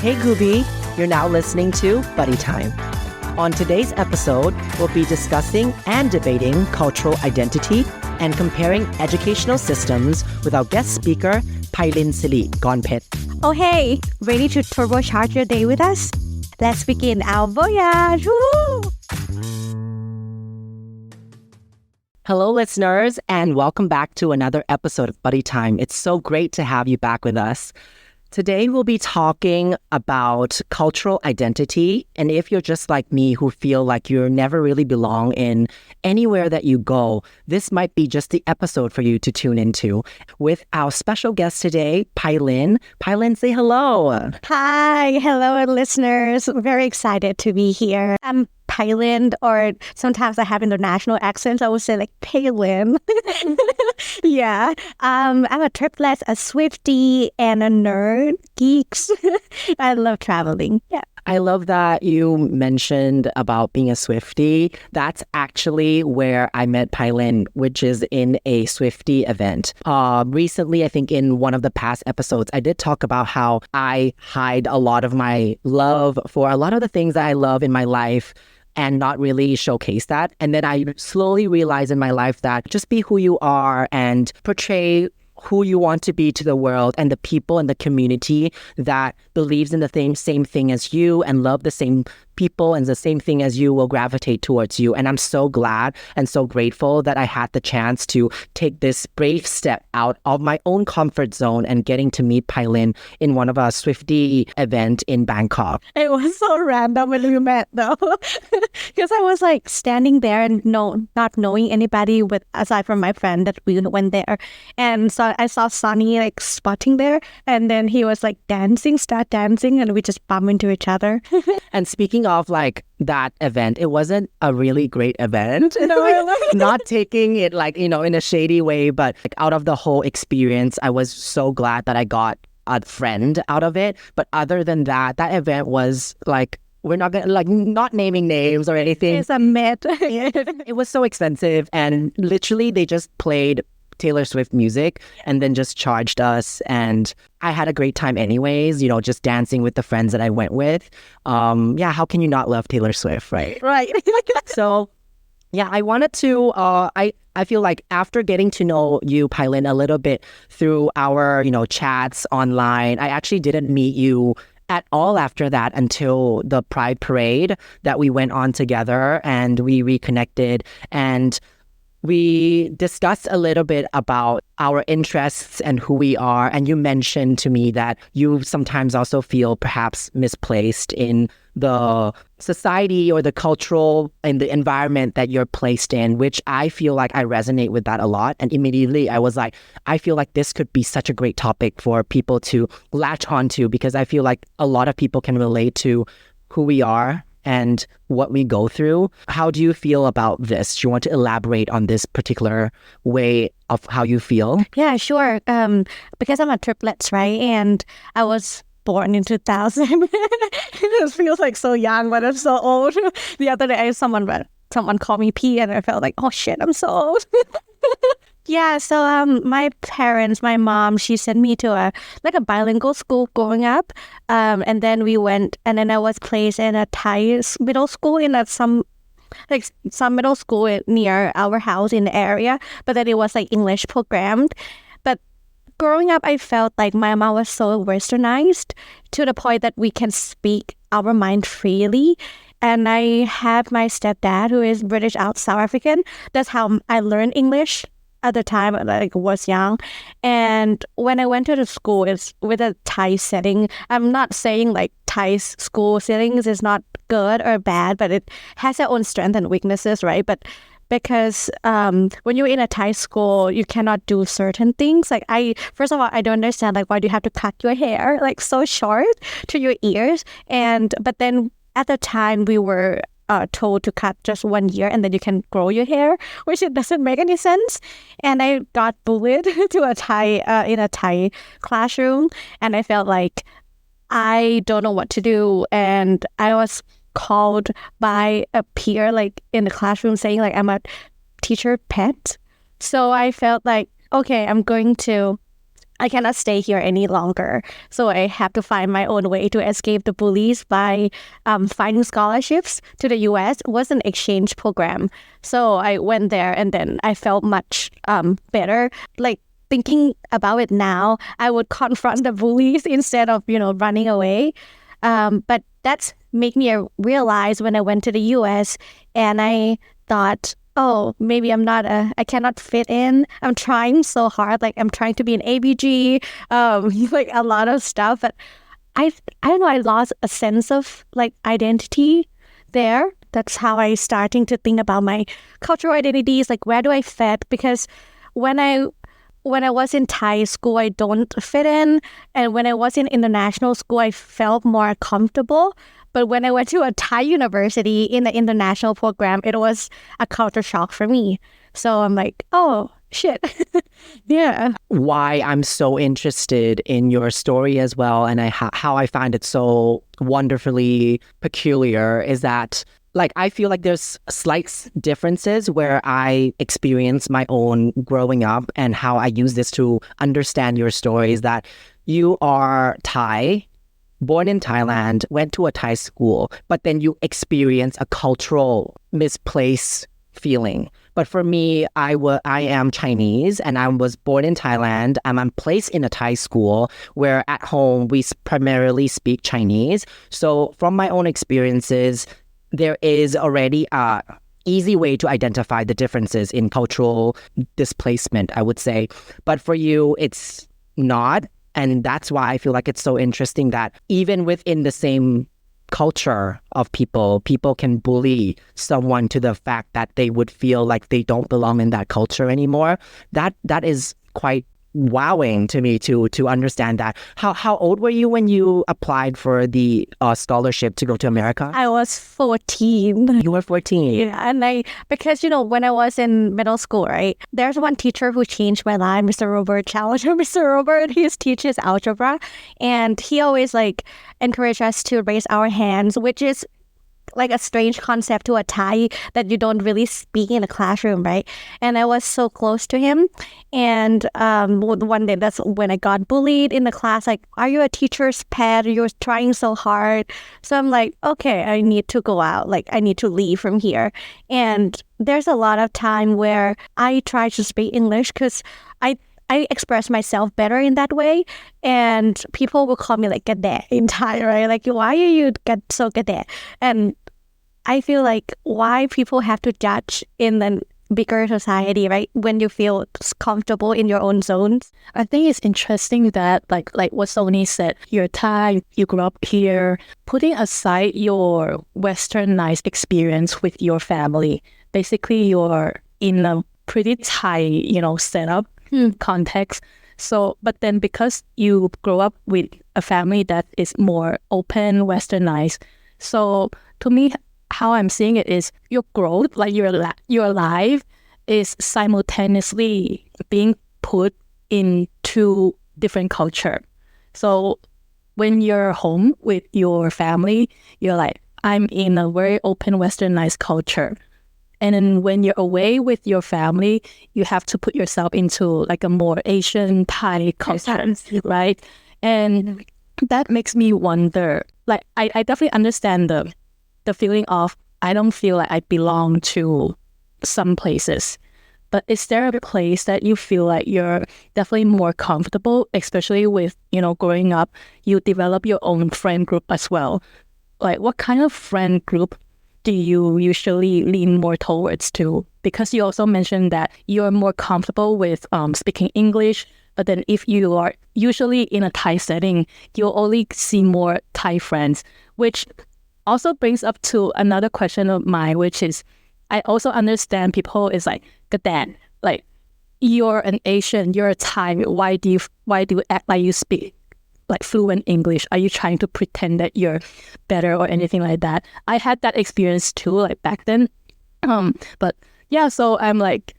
Hey Gooby, you're now listening to Buddy Time. On today's episode, we'll be discussing and debating cultural identity and comparing educational systems with our guest speaker, Pailinsiri Gronphet. Oh hey, ready to turbocharge your day with us? Let's begin our voyage! Woo! Hello listeners, and welcome back to another episode of Buddy Time. It's so great to have you back with us. Today, we'll be talking about cultural identity. And if you're just like me who feel like you never really belong in anywhere that you go, this might be just the episode for you to tune into. With our special guest today, Pailin. Pailin, say hello. Hi, hello listeners. Very excited to be here. I'm Pailin, or sometimes I have international accents. I would say like Pailin. Yeah. I'm a triplet, a Swiftie, and a nerd. Geeks. I love traveling. Yeah. I love that you mentioned about being a Swiftie. That's actually where I met Pailin, which is in a Swiftie event. Recently, I think in one of the past episodes, I did talk about how I hide a lot of my love for a lot of the things that I love in my life and not really showcase that. And then I slowly realized in my life that just be who you are and portray who you want to be to the world, and the people in the community that believes in the same thing as you and love the same people and the same thing as you will gravitate towards you. And I'm so glad and so grateful that I had the chance to take this brave step out of my own comfort zone and getting to meet Pailin in one of our Swiftie event in Bangkok. It was so random when we met though. Because I was like standing there and not knowing anybody aside from my friend that we went there. And so I saw Sonny like spotting there, and then he was like start dancing, and we just bumped into each other. And speaking of like that event, it wasn't a really great event. Not taking it like, in a shady way, but like out of the whole experience, I was so glad that I got a friend out of it. But other than that, that event was like, we're not gonna not naming names or anything. It's a myth. It was so expensive, and literally they just played Taylor Swift music and then just charged us, and I had a great time anyways, just dancing with the friends that I went with. How can you not love Taylor Swift, right? Right. So yeah, I wanted to I feel like after getting to know you, Pailin, a little bit through our chats online, I actually didn't meet you at all after that until the Pride Parade that we went on together, and we reconnected and we discussed a little bit about our interests and who we are. And you mentioned to me that you sometimes also feel perhaps misplaced in the society or the cultural and the environment that you're placed in, which I feel like I resonate with that a lot. And immediately I was like, I feel like this could be such a great topic for people to latch onto, because I feel like a lot of people can relate to who we are and what we go through. How do you feel about this? Do you want to elaborate on this particular way of how you feel? Yeah, sure. Because I'm a triplets, right? And I was born in 2000. It feels like so young, but I'm so old. The other day, someone called me P, and I felt like, oh shit, I'm so old. Yeah, so my parents, my mom, she sent me to a bilingual school growing up, and then we went, and then I was placed in a Thai middle school in some middle school near our house in the area, but then it was like English programmed. But growing up, I felt like my mom was so westernized to the point that we can speak our mind freely. And I have my stepdad who is British South African. That's how I learned English at the time, was young. And when I went to the school, it's with a Thai setting. I'm not saying like Thai school settings is not good or bad, but it has its own strengths and weaknesses, right? But because when you're in a Thai school, you cannot do certain things. First of all, I don't understand why do you have to cut your hair so short to your ears? But then at the time we were told to cut just 1 year and then you can grow your hair, which it doesn't make any sense. And I got bullied to in a Thai classroom, and I felt like I don't know what to do. And I was called by a peer in the classroom saying I'm a teacher pet. So I felt like, okay, I'm going to I cannot stay here any longer. So I have to find my own way to escape the bullies by finding scholarships to the US. It was an exchange program. So I went there and then I felt much better. Like thinking about it now, I would confront the bullies instead of, running away. But that's made me realize when I went to the US and I thought, oh, maybe I cannot fit in. I'm trying so hard. Like I'm trying to be an ABG, like a lot of stuff. But I don't know, I lost a sense of like identity there. That's how I starting to think about my cultural identities. Like where do I fit? Because when I was in Thai school, I don't fit in. And when I was in international school, I felt more comfortable. But when I went to a Thai university in the international program, it was a culture shock for me. So I'm like, oh, shit. Yeah. Why I'm so interested in your story as well, and how I find it so wonderfully peculiar is that like I feel like there's slight differences where I experience my own growing up and how I use this to understand your story is that you are Thai, born in Thailand, went to a Thai school, but then you experience a cultural misplaced feeling. But for me, I am Chinese and I was born in Thailand. I'm placed in a Thai school where at home we primarily speak Chinese. So from my own experiences, there is already a easy way to identify the differences in cultural displacement, I would say. But for you, it's not. And that's why I feel like it's so interesting that even within the same culture of people can bully someone to the fact that they would feel like they don't belong in that culture anymore. That is quite wowing to me to understand that. How old were you when you applied for the scholarship to go to America? I was 14. You were 14. Yeah, and because when I was in middle school, right, there's one teacher who changed my life, Mr. Robert. Challenge Mr. Robert. He teaches algebra, and he always encouraged us to raise our hands, which is like a strange concept to a Thai that you don't really speak in a classroom, right? And I was so close to him. And one day, that's when I got bullied in the class. Like, are you a teacher's pet? You're trying so hard. So I'm like, okay, I need to go out. Like, I need to leave from here. And there's a lot of time where I try to speak English because I express myself better in that way. And people will call me like gade in Thai, right? Like, why are you so gade? And I feel like why people have to judge in the bigger society, right? When you feel comfortable in your own zones. I think it's interesting that like what Sony said, you're Thai, you grew up here, putting aside your westernized experience with your family, basically you're in a pretty Thai, setup context. So, but then because you grow up with a family that is more open, westernized, so to me, how I'm seeing it is your growth, like your life is simultaneously being put into different culture. So when you're home with your family, you're like, I'm in a very open westernized culture. And then when you're away with your family, you have to put yourself into like a more Asian Thai culture, right? And that makes me wonder, like I definitely understand the feeling of I don't feel like I belong to some places. But is there a place that you feel like you're definitely more comfortable, especially with, growing up, you develop your own friend group as well? Like what kind of friend group do you usually lean more towards to? Because you also mentioned that you're more comfortable with speaking English, but then if you are usually in a Thai setting, you'll only see more Thai friends, which also brings up to another question of mine, which is, I also understand people is like, Gadan, like you're an Asian, you're a Thai, why do you act like you speak like fluent English? Are you trying to pretend that you're better or anything like that? I had that experience too, like back then. But yeah, so I'm like,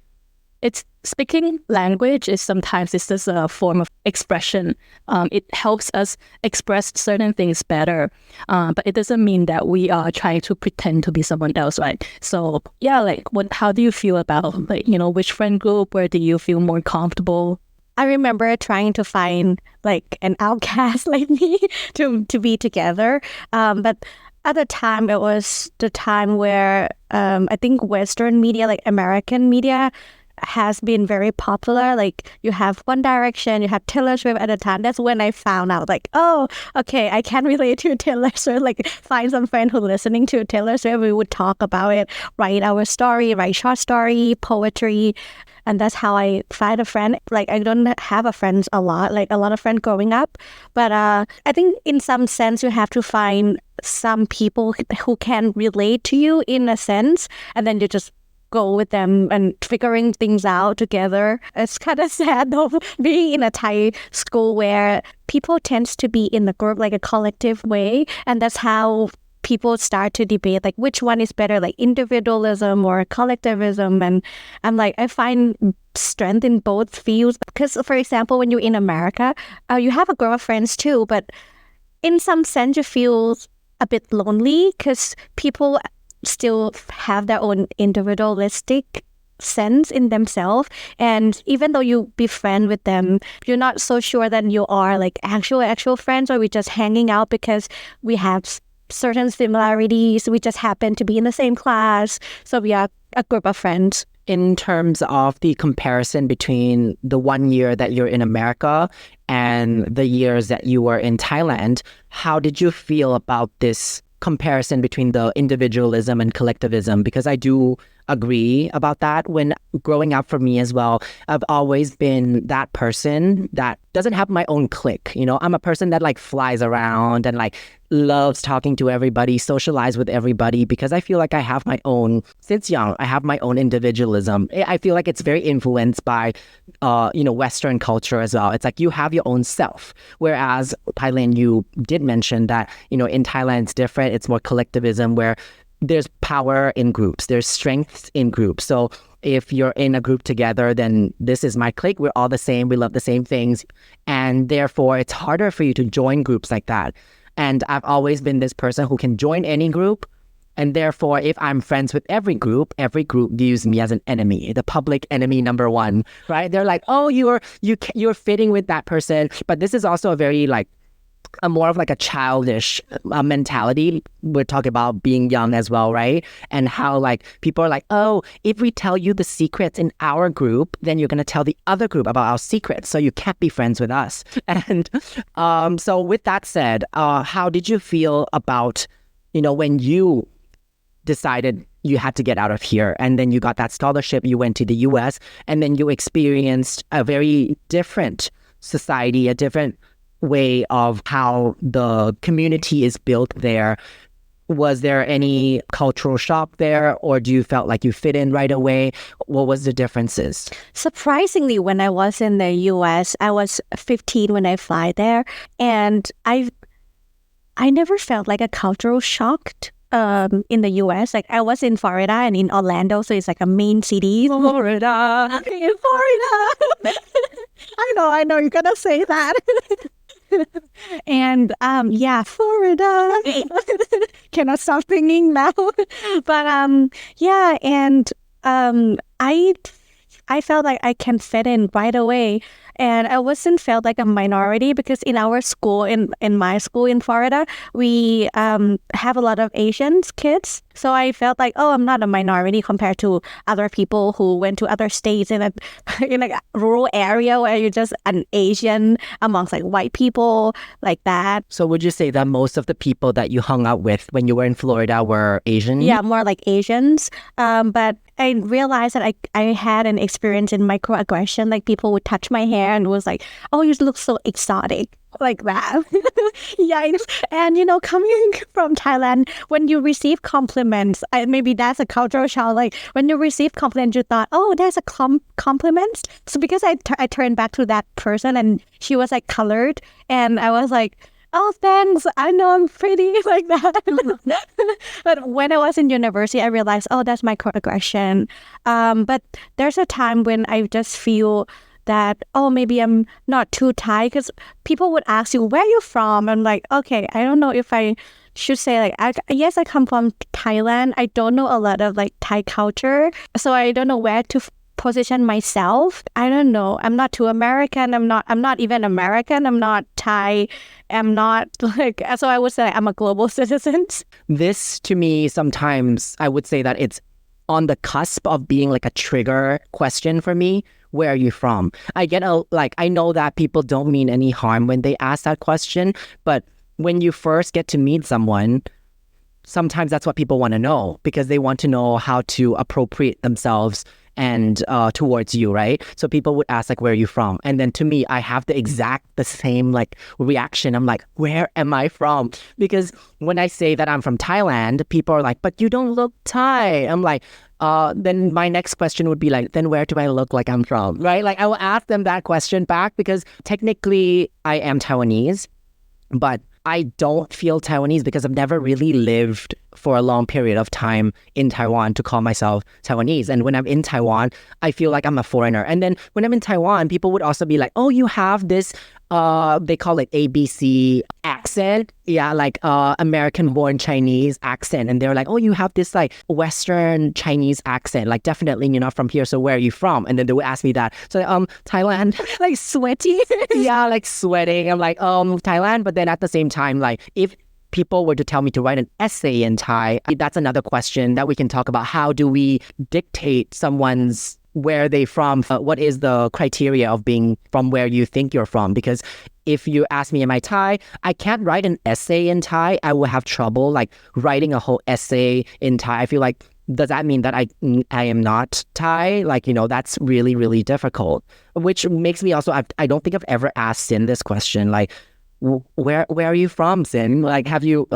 it's speaking language is sometimes it's just a form of expression. It helps us express certain things better. But it doesn't mean that we are trying to pretend to be someone else, right? So yeah, like how do you feel about which friend group, where do you feel more comfortable? I remember trying to find like an outcast like me to be together. But at the time, it was the time where I think Western media, like American media, has been very popular. Like you have One Direction, you have Taylor Swift at the time. That's when I found out like, oh, okay, I can relate to Taylor Swift. Like find some friend who listening to Taylor Swift. We would talk about it, write our story, write short story, poetry. And that's how I find a friend. Like I don't have a friends a lot, like a lot of friends growing up. But I think in some sense you have to find some people who can relate to you in a sense. And then you just go with them and figuring things out together. It's kind of sad though, being in a Thai school where people tends to be in a group, like a collective way. And that's how people start to debate like which one is better, like individualism or collectivism. And I'm like, I find strength in both fields. Because for example, when you're in America, you have a group of friends too, but in some sense you feel a bit lonely because people still have their own individualistic sense in themselves, and even though you befriend with them, you're not so sure that you are like actual friends, or we're just hanging out because we have certain similarities, we just happen to be in the same class, so we are a group of friends. In terms of the comparison between the 1 year that you're in America and the years that you were in Thailand, how did you feel about this comparison between the individualism and collectivism? Because I do agree about that. When growing up for me as well, I've always been that person that doesn't have my own clique. You know, I'm a person that like flies around and like loves talking to everybody, socialize with everybody, because I feel like I have my own, since young, I have my own individualism. I feel like it's very influenced by, Western culture as well. It's like you have your own self. Whereas, Pailin, you did mention that, in Thailand, it's different. It's more collectivism where there's power in groups. There's strength in groups. So if you're in a group together, then this is my clique. We're all the same. We love the same things. And therefore, it's harder for you to join groups like that. And I've always been this person who can join any group. And therefore, if I'm friends with every group views me as an enemy, the public enemy number one, right? They're like, oh, you're fitting with that person. But this is also a more of like a childish mentality. We're talking about being young as well, right? And how like people are like, oh, if we tell you the secrets in our group, then you're going to tell the other group about our secrets. So you can't be friends with us. And so with that said, how did you feel about, when you decided you had to get out of here and then you got that scholarship, you went to the US and then you experienced a very different society, a different way of how the community is built there? Was there any cultural shock there, or do you felt like you fit in right away? What was the differences? Surprisingly, when I was in the US, I was 15 when I fly there, and I never felt like a cultural shock in the US. Like I was in Florida and in Orlando, so it's like a main city. Florida. In Florida. I know you're gonna say that. And Florida. Cannot stop singing now. But I felt like I can fit in right away. And I wasn't felt like a minority because in our school, in my school in Florida, we have a lot of Asian kids. So I felt like, oh, I'm not a minority compared to other people who went to other states in a rural area where you're just an Asian amongst like white people like that. So would you say that most of the people that you hung out with when you were in Florida were Asian? Yeah, more like Asians. But I realized that I had an experience in microaggression. Like people would touch my hair and was like, oh, you look so exotic. Like that. Yeah. And, coming from Thailand, when you receive compliments, maybe that's a cultural shock. Like when you receive compliments, you thought, oh, that's a compliment. So because I turned back to that person and she was like colored and I was like, oh, thanks. I know I'm pretty like that. But when I was in university, I realized, oh, that's microaggression. But there's a time when I just feel that, oh, maybe I'm not too Thai, because people would ask you, where are you from? I'm like, okay, I don't know if I should say yes, I come from Thailand. I don't know a lot of like Thai culture, so I don't know where to position myself. I don't know. I'm not too American. I'm not even American. I'm not Thai. I'm not like, so I would say I'm a global citizen. This to me, sometimes I would say that it's on the cusp of being like a trigger question for me. Where are you from? I know that people don't mean any harm when they ask that question, but when you first get to meet someone, sometimes that's what people want to know because they want to know how to appropriate themselves and towards you, right? So people would ask like, where are you from? And then to me, I have the same like reaction. I'm like, where am I from? Because when I say that I'm from Thailand, people are like, but you don't look Thai. I'm like, then my next question would be like, then where do I look like I'm from, right? Like I will ask them that question back because technically I am Taiwanese, but I don't feel Taiwanese because I've never really lived for a long period of time in Taiwan to call myself Taiwanese. And when I'm in Taiwan, I feel like I'm a foreigner. And then when I'm in Taiwan, people would also be like, oh, you have this, they call it ABC accent. Yeah, like American-born Chinese accent. And they're like, oh, you have this like Western Chinese accent. Like definitely you're not from here. So where are you from? And then they would ask me that. So Thailand. Like sweaty. Yeah, like sweating. I'm like, Thailand. But then at the same time, like if people were to tell me to write an essay in Thai, that's another question that we can talk about. How do we dictate someone's where they from? What is the criteria of being from where you think you're from? Because if you ask me, am I Thai? I can't write an essay in Thai. I will have trouble like writing a whole essay in Thai. I feel like, does that mean that I am not Thai? Like, that's really, really difficult. Which makes me also, I don't think I've ever asked Sin this question. Like, where are you from, Sin? Like, do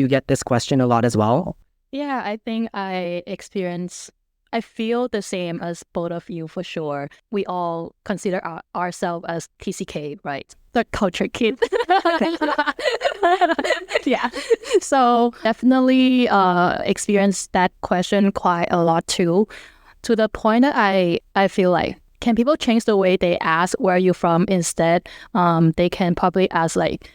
you get this question a lot as well? Yeah, I think I feel the same as both of you for sure. We all consider ourselves as TCK, right? The culture kid. Yeah. So definitely experience that question quite a lot too. To the point that I feel like, can people change the way they ask where are you from? Instead, they can probably ask like,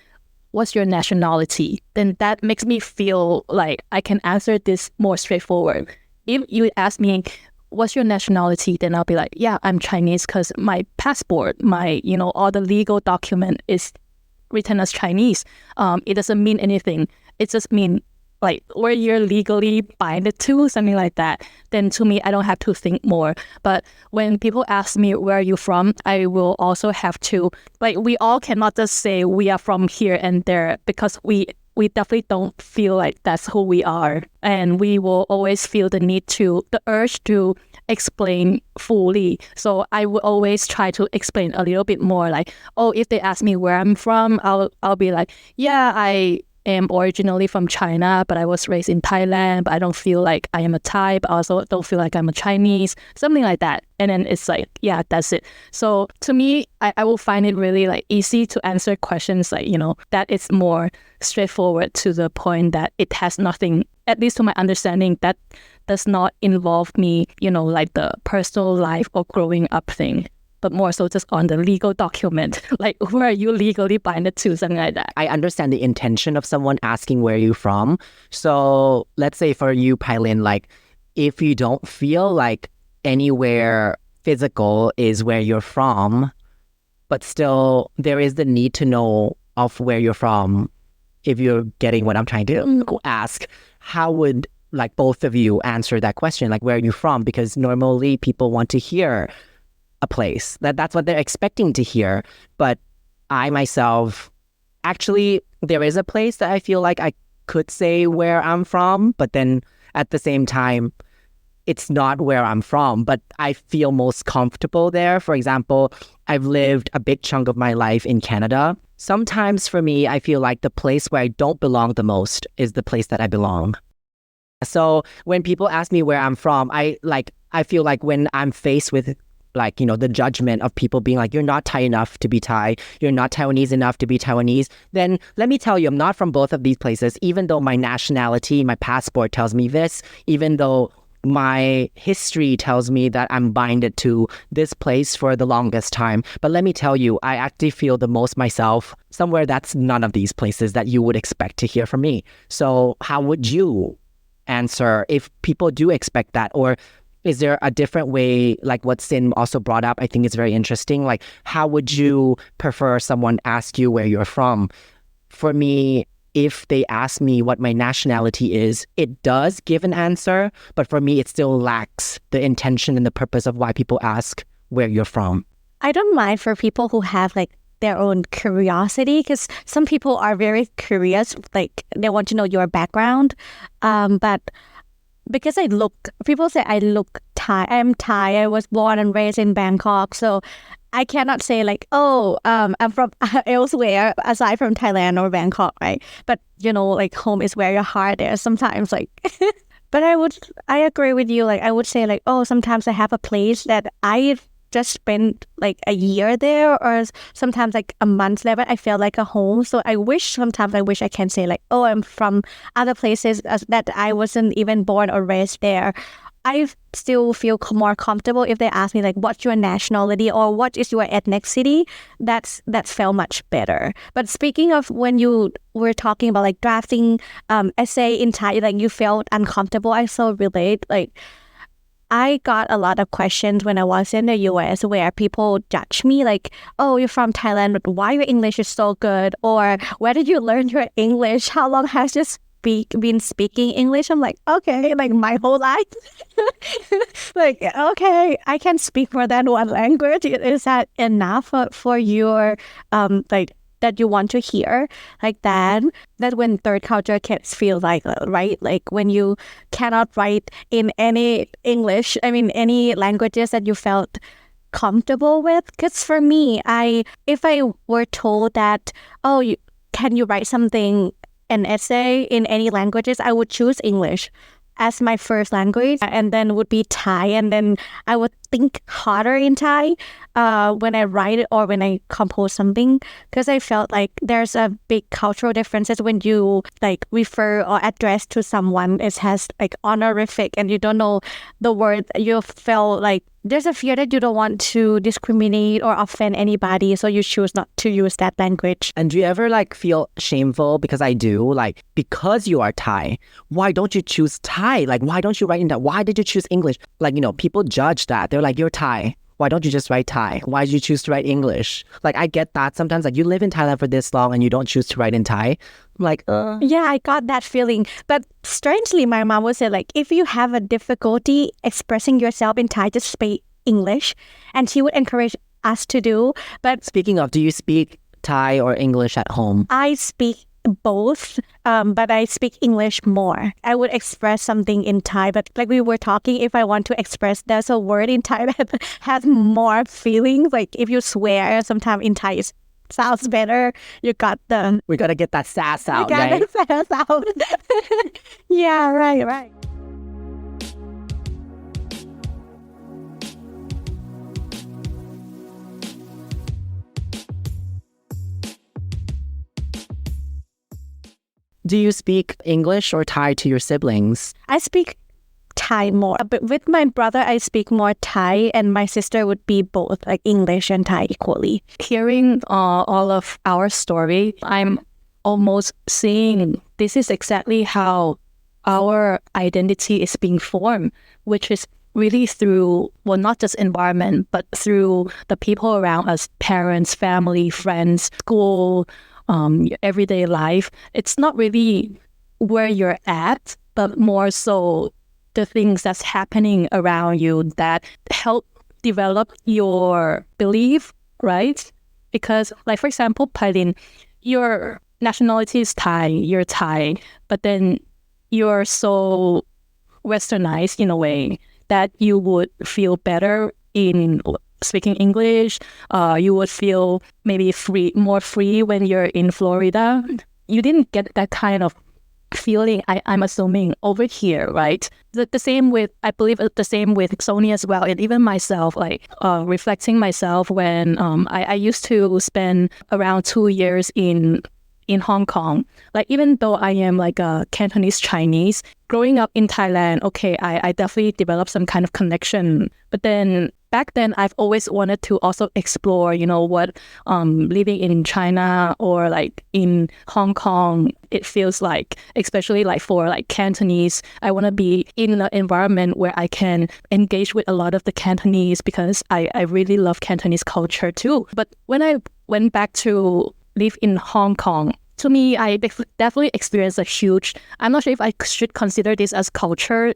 what's your nationality? Then that makes me feel like I can answer this more straightforward. If you ask me, what's your nationality? Then I'll be like, yeah, I'm Chinese because my passport, my, all the legal document is written as Chinese. It doesn't mean anything. It just means like where you're legally binded to, something like that. Then to me, I don't have to think more. But when people ask me, where are you from? I will also have to, like, we all cannot just say we are from here and there because we definitely don't feel like that's who we are. And we will always feel the urge to explain fully. So I will always try to explain a little bit more like, oh, if they ask me where I'm from, I'll be like, yeah, I am originally from China, but I was raised in Thailand, but I don't feel like I am a Thai, but I also don't feel like I'm a Chinese, something like that. And then it's like, yeah, that's it. So to me, I will find it really like easy to answer questions like, that it's more straightforward to the point that it has nothing, at least to my understanding, that does not involve me, like the personal life or growing up thing, but more so just on the legal document, like where are you legally binded to, something like that. I understand the intention of someone asking where you're from. So let's say for you, Pailin, like if you don't feel like anywhere physical is where you're from, but still there is the need to know of where you're from, if you're getting what I'm trying to ask, how would like both of you answer that question? Like, where are you from? Because normally people want to hear a place. That's what they're expecting to hear. But I myself, actually, there is a place that I feel like I could say where I'm from, but then at the same time, it's not where I'm from, but I feel most comfortable there. For example, I've lived a big chunk of my life in Canada. Sometimes for me, I feel like the place where I don't belong the most is the place that I belong. So when people ask me where I'm from, I feel like when I'm faced with like, the judgment of people being like, you're not Thai enough to be Thai, you're not Taiwanese enough to be Taiwanese, then let me tell you, I'm not from both of these places, even though my nationality, my passport tells me this, even though my history tells me that I'm binded to this place for the longest time. But let me tell you, I actually feel the most myself somewhere that's none of these places that you would expect to hear from me. So how would you answer if people do expect that? Or Is there a different way, like what Sin also brought up? I think it's very interesting. Like, how would you prefer someone ask you where you're from? For me, if they ask me what my nationality is, it does give an answer, but for me, it still lacks the intention and the purpose of why people ask where you're from. I don't mind for people who have like their own curiosity, because some people are very curious, like they want to know your background. But because people say I look Thai. I'm Thai. I was born and raised in Bangkok, so I cannot say like, oh, I'm from elsewhere aside from Thailand or Bangkok, right? But like home is where your heart is. Sometimes like, but I agree with you. Like I would say like, oh, sometimes I have a place that I've just spent like a year there, or sometimes like a month there, but I feel like a home. So sometimes I wish I can say like, oh, I'm from other places that I wasn't even born or raised there. I still feel more comfortable if they ask me like, what's your nationality or what is your ethnicity? That's felt much better. But speaking of when you were talking about like drafting essay in Thai, like you felt uncomfortable, I so relate. Like I got a lot of questions when I was in the US where people judge me like, oh, you're from Thailand, but why your English is so good? Or where did you learn your English? How long has you been speaking English? I'm like, okay, like my whole life. Like, okay, I can speak more than one language. Is that enough for your like that you want to hear? Like that when third culture kids feel like, right? Like when you cannot write in any English, any languages that you felt comfortable with. Because for me, if I were told that, oh, can you write an essay in any languages, I would choose English as my first language, and then would be Thai, and then I would think harder in Thai when I write it or when I compose something, because I felt like there's a big cultural differences when you like refer or address to someone. It has like honorific and you don't know the word. You feel like there's a fear that you don't want to discriminate or offend anybody, so you choose not to use that language. And do you ever like feel shameful? Because I do, like, because you are Thai, why don't you choose Thai? Like, why don't you write in that? Why did you choose English? Like, people judge that. They're like, you're Thai. Why don't you just write Thai? Why did you choose to write English? Like, I get that sometimes, like, you live in Thailand for this long and you don't choose to write in Thai. I'm like, Yeah, I got that feeling. But strangely, my mom would say, like, if you have a difficulty expressing yourself in Thai, just speak English. And she would encourage us to do. But speaking of, do you speak Thai or English at home? I speak both, but I speak English more. I would express something in Thai, but like we were talking, if I want to express, there's a word in Thai that has more feelings. Like if you swear, sometimes in Thai it sounds better. We gotta get that sass out, right? Sass out. Yeah, right. Do you speak English or Thai to your siblings? I speak Thai more, but with my brother, I speak more Thai, and my sister would be both, like English and Thai equally. Hearing all of our story, I'm almost seeing this is exactly how our identity is being formed, which is really through, well, not just environment, but through the people around us, parents, family, friends, school, your everyday life. It's not really where you're at, but more so the things that's happening around you that help develop your belief, right? Because, like, for example, Pailin, your nationality is Thai, you're Thai, but then you're so westernized in a way that you would feel better in speaking English. You would feel maybe more free when you're in Florida. You didn't get that kind of feeling, I'm assuming, over here, right? The same with, I believe the same with Sony as well, and even myself, like reflecting myself when I used to spend around 2 years in Hong Kong. Like, even though I am like a Cantonese Chinese, growing up in Thailand, okay, I definitely developed some kind of connection. But then back then I've always wanted to also explore, what living in China or like in Hong Kong, it feels like, especially like for like Cantonese. I want to be in an environment where I can engage with a lot of the Cantonese because I really love Cantonese culture too. But when I went back to live in Hong Kong, to me, I definitely experienced a huge, I'm not sure if I should consider this as culture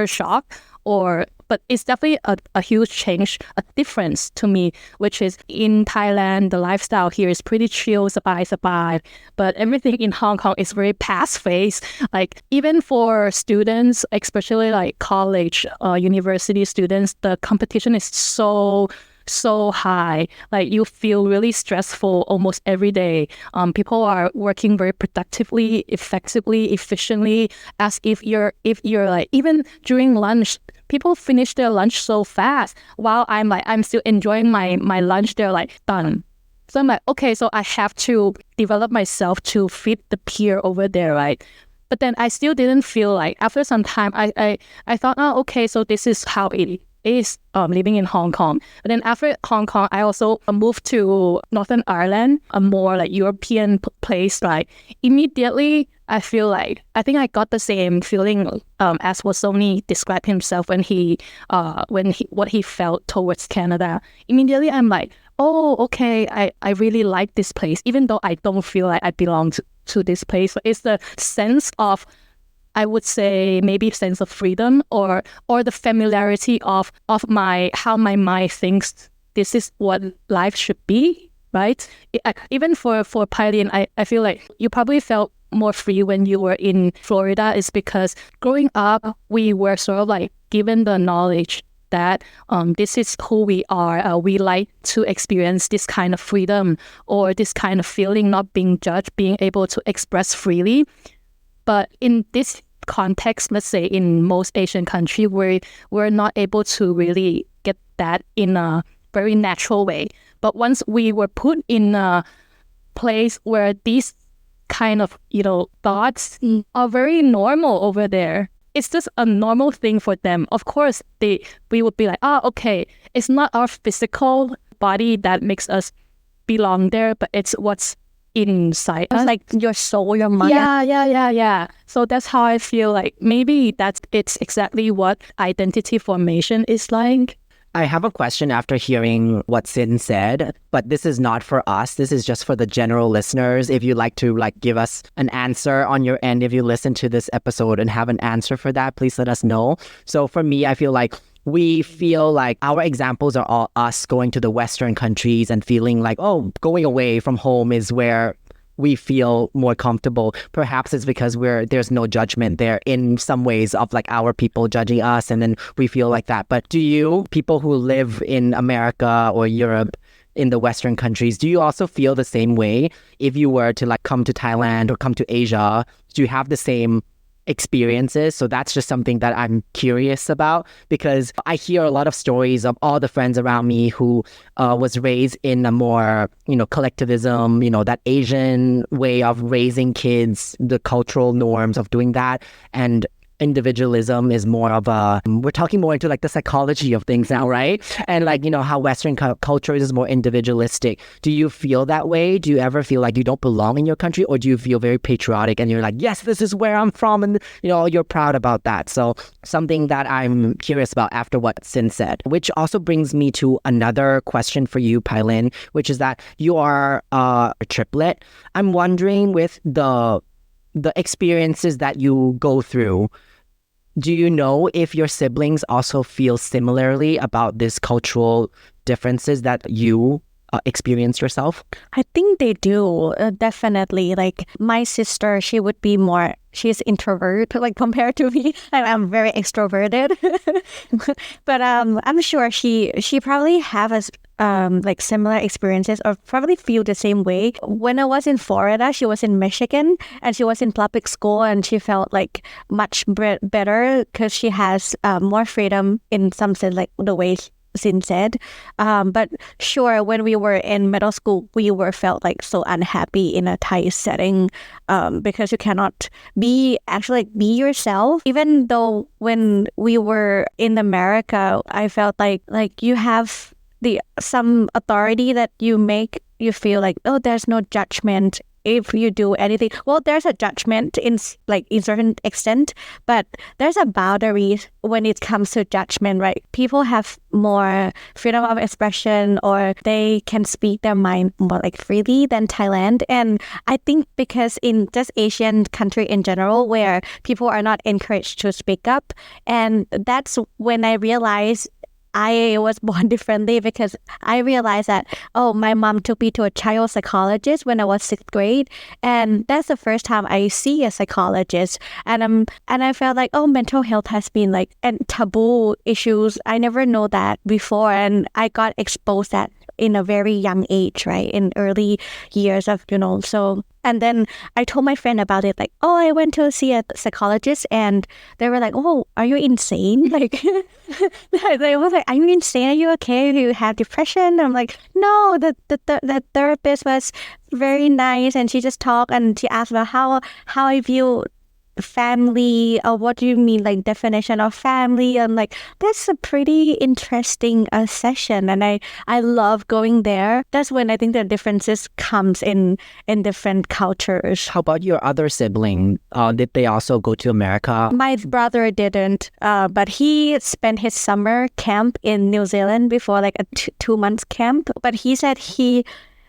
shock, but it's definitely a huge change, a difference to me, which is in Thailand, the lifestyle here is pretty chill, sabai, but everything in Hong Kong is very fast-paced. Like even for students, especially like college, university students, the competition is so high. Like you feel really stressful almost every day. People are working very productively, effectively, efficiently, as if you're like, even during lunch, people finish their lunch so fast while I'm still enjoying my lunch. They're like done. So I'm like, okay, so I have to develop myself to fit the peer over there, right? But then I still didn't feel like, after some time, I thought, oh, okay, so this is how it is living in Hong Kong. But then after Hong Kong, I also moved to Northern Ireland, a more like European place. Like immediately, I feel like, I think I got the same feeling as what Sony described himself when what he felt towards Canada. Immediately, I'm like, oh, okay, I really like this place, even though I don't feel like I belong to this place. But it's the sense of, I would say, maybe sense of freedom or the familiarity of how my mind thinks this is what life should be, right? Even for Pailin, I feel like you probably felt more free when you were in Florida, is because growing up, we were sort of like given the knowledge that this is who we are. We like to experience this kind of freedom or this kind of feeling, not being judged, being able to express freely. But in this context, let's say in most Asian countries, we're not able to really get that in a very natural way. But once we were put in a place where these kind of, thoughts are very normal over there, it's just a normal thing for them. Of course, we would be like, okay, it's not our physical body that makes us belong there, but it's what's inside us. It's like your soul, your mind. Yeah. So that's how I feel like maybe it's exactly what identity formation is like. I have a question after hearing what Sin said, but this is not for us. This is just for the general listeners. If you'd like to give us an answer on your end, if you listen to this episode and have an answer for that, please let us know. So for me, I feel like we feel like our examples are all us going to the Western countries and feeling like, oh, going away from home is where we feel more comfortable. Perhaps it's because there's no judgment there in some ways of like our people judging us, and then we feel like that. But do you, people who live in America or Europe, in the Western countries, do you also feel the same way? If you were to come to Thailand or come to Asia, do you have the same experiences? So that's just something that I'm curious about, because I hear a lot of stories of all the friends around me who was raised in a more, collectivism, that Asian way of raising kids, the cultural norms of doing that. And individualism is more of we're talking more into the psychology of things now, right? And how Western culture is more individualistic. Do you feel that way? Do you ever feel like you don't belong in your country, or do you feel very patriotic and you're like, yes, this is where I'm from, and you're proud about that? So something that I'm curious about after what Sin said, which also brings me to another question for you, Pailin, which is that you are a triplet. I'm wondering, with the experiences that you go through, do you know if your siblings also feel similarly about these cultural differences that you experience yourself? I think they do, definitely. Like my sister, she's introvert, compared to me. I'm very extroverted. But I'm sure she probably have similar experiences, or probably feel the same way. When I was in Florida, she was in Michigan, and she was in public school, and she felt much better because she has more freedom in some sense, the way Sin said. But sure, when we were in middle school, we were felt like so unhappy in a Thai setting because you cannot be yourself. Even though when we were in America, I felt like you have some authority that you feel like, oh, there's no judgment if you do anything. Well, there's a judgment in certain extent, but there's a boundary when it comes to judgment, right? People have more freedom of expression, or they can speak their mind more freely than Thailand. And I think because in just Asian country in general, where people are not encouraged to speak up, and that's when I realized I was born differently, because I realized that, my mom took me to a child psychologist when I was 6th grade. And that's the first time I see a psychologist. And I felt like, mental health has been and taboo issues. I never know that before. And I got exposed that in a very young age, right? In early years of, so. And then I told my friend about it, I went to see a psychologist, and they were like, oh, are you insane? They were like, are you insane? Are you okay? Do you have depression? I'm like, no, the therapist was very nice, and she just talked, and she asked about how I view family, or what do you mean, definition of family. I'm like, that's a pretty interesting session, and I love going there. That's when I think the differences comes in different cultures. How about your other sibling? Did they also go to America? My brother didn't, but he spent his summer camp in New Zealand before, a 2 months camp. But he said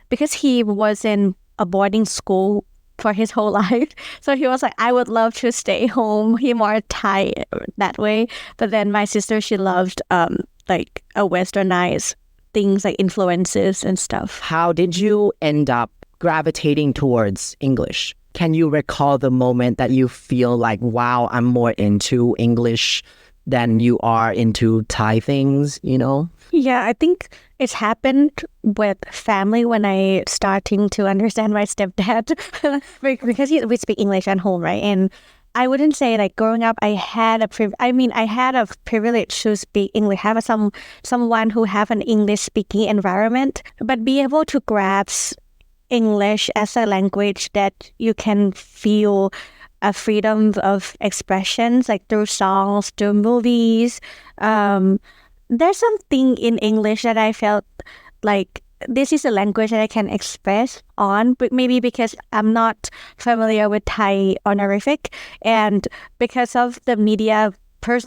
because he was in a boarding school for his whole life, so he was like, I would love to stay home. He more Thai that way. But then my sister, she loved a westernized things, influences and stuff. How did you end up gravitating towards English? Can you recall the moment that you feel like, wow, I'm more into English than you are into Thai things, Yeah, I think it's happened with family when I starting to understand my stepdad because we speak English at home, right? And I wouldn't say growing up I had a privilege to speak English, have someone who have an English speaking environment, but be able to grasp English as a language that you can feel a freedom of expressions, through songs, through movies. There's something in English that I felt like this is a language that I can express on, but maybe because I'm not familiar with Thai honorific, and because of the media,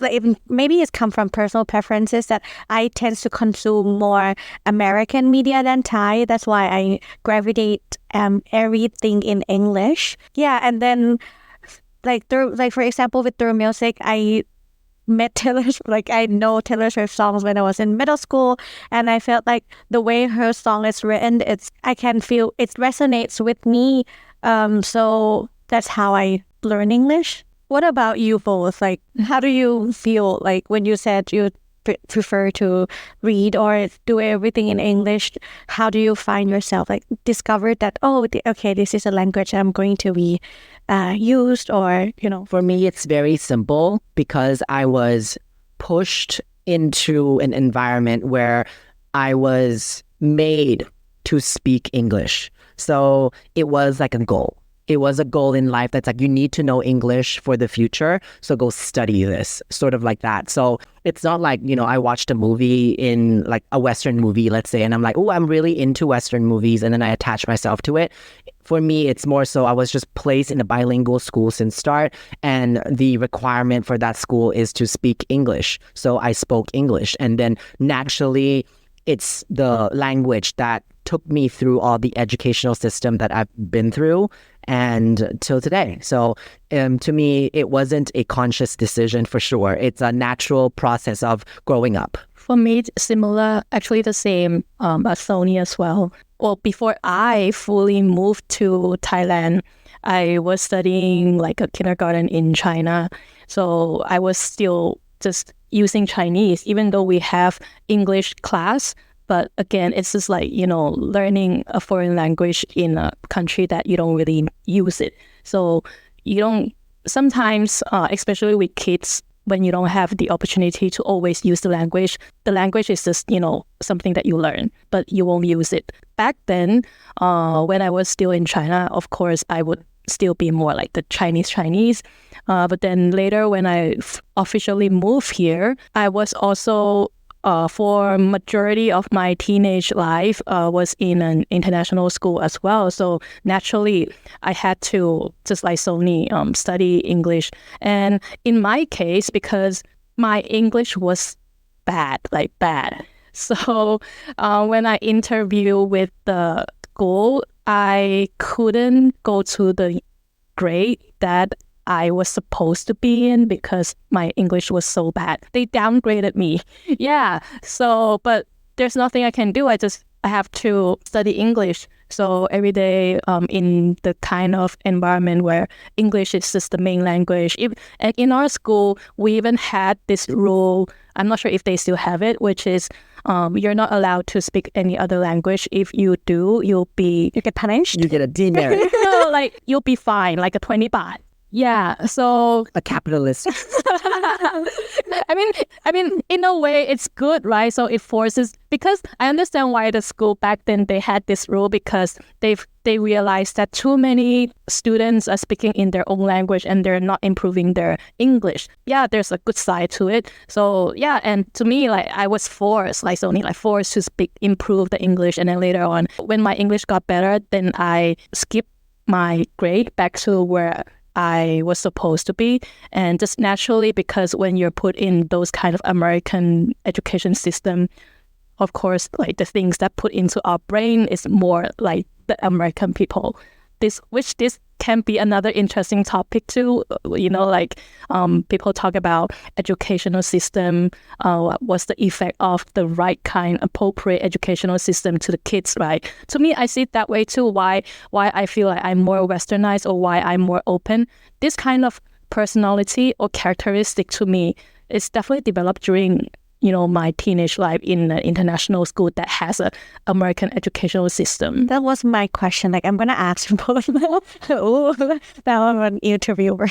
even maybe it's come from personal preferences that I tend to consume more American media than Thai. That's why I gravitate everything in English. Yeah, and then for example, through music, I met Taylor, I know Taylor Swift songs when I was in middle school, and I felt like the way her song is written, I can feel it resonates with me. So that's how I learn English. What about you both? How do you feel when you said you prefer to read or do everything in English? How do you find yourself discovered that, okay, this is a language I'm going to be used, or For me, it's very simple, because I was pushed into an environment where I was made to speak English. So it was a goal. It was a goal in life that's you need to know English for the future, so go study this, sort of like that. So it's not I watched a movie in a Western movie, let's say, and I'm like, oh, I'm really into Western movies, and then I attach myself to it. For me, it's more so I was just placed in a bilingual school since start, and the requirement for that school is to speak English. So I spoke English, and then naturally, it's the language that took me through all the educational system that I've been through and till today. So to me, it wasn't a conscious decision for sure. It's a natural process of growing up. For me, it's similar, actually the same as Sony as well. Well, before I fully moved to Thailand, I was studying a kindergarten in China. So I was still just using Chinese, even though we have English class. But again, it's just learning a foreign language in a country that you don't really use it. So you don't, sometimes, especially with kids, when you don't have the opportunity to always use the language is just, something that you learn, but you won't use it. Back then, when I was still in China, of course, I would still be more like the Chinese. But then later when I officially moved here, I was also for majority of my teenage life was in an international school as well. So naturally, I had to, just like Sony, study English. And in my case, because my English was bad. So when I interview with the school, I couldn't go to the grade that I was supposed to be in because my English was so bad. They downgraded me. Yeah. So, but there's nothing I can do. I have to study English. So every day in the kind of environment where English is just the main language. In our school, we even had this rule, I'm not sure if they still have it, which is you're not allowed to speak any other language. If you do, you get punished. You get a demerit. No, like you'll be fined, like a 20 baht. Yeah, so a capitalist. I mean, in a way, it's good, right? So it forces, because I understand why the school back then they had this rule, because they realized that too many students are speaking in their own language and they're not improving their English. Yeah, there's a good side to it. So yeah, and to me, like I was forced to improve the English, and then later on, when my English got better, then I skipped my grade back to where I was supposed to be. And just naturally, because when you're put in those kind of American education system, of course, like the things that put into our brain is more like the American people. This can be another interesting topic too. People talk about educational system, what's the effect of the right kind, appropriate educational system to the kids, right? To me, I see it that way too. Why I feel like I'm more westernized or why I'm more open. This kind of personality or characteristic to me is definitely developed during my teenage life in an international school that has an American educational system. That was my question. Like, I'm going to ask you both now. Oh, now I'm an interviewer.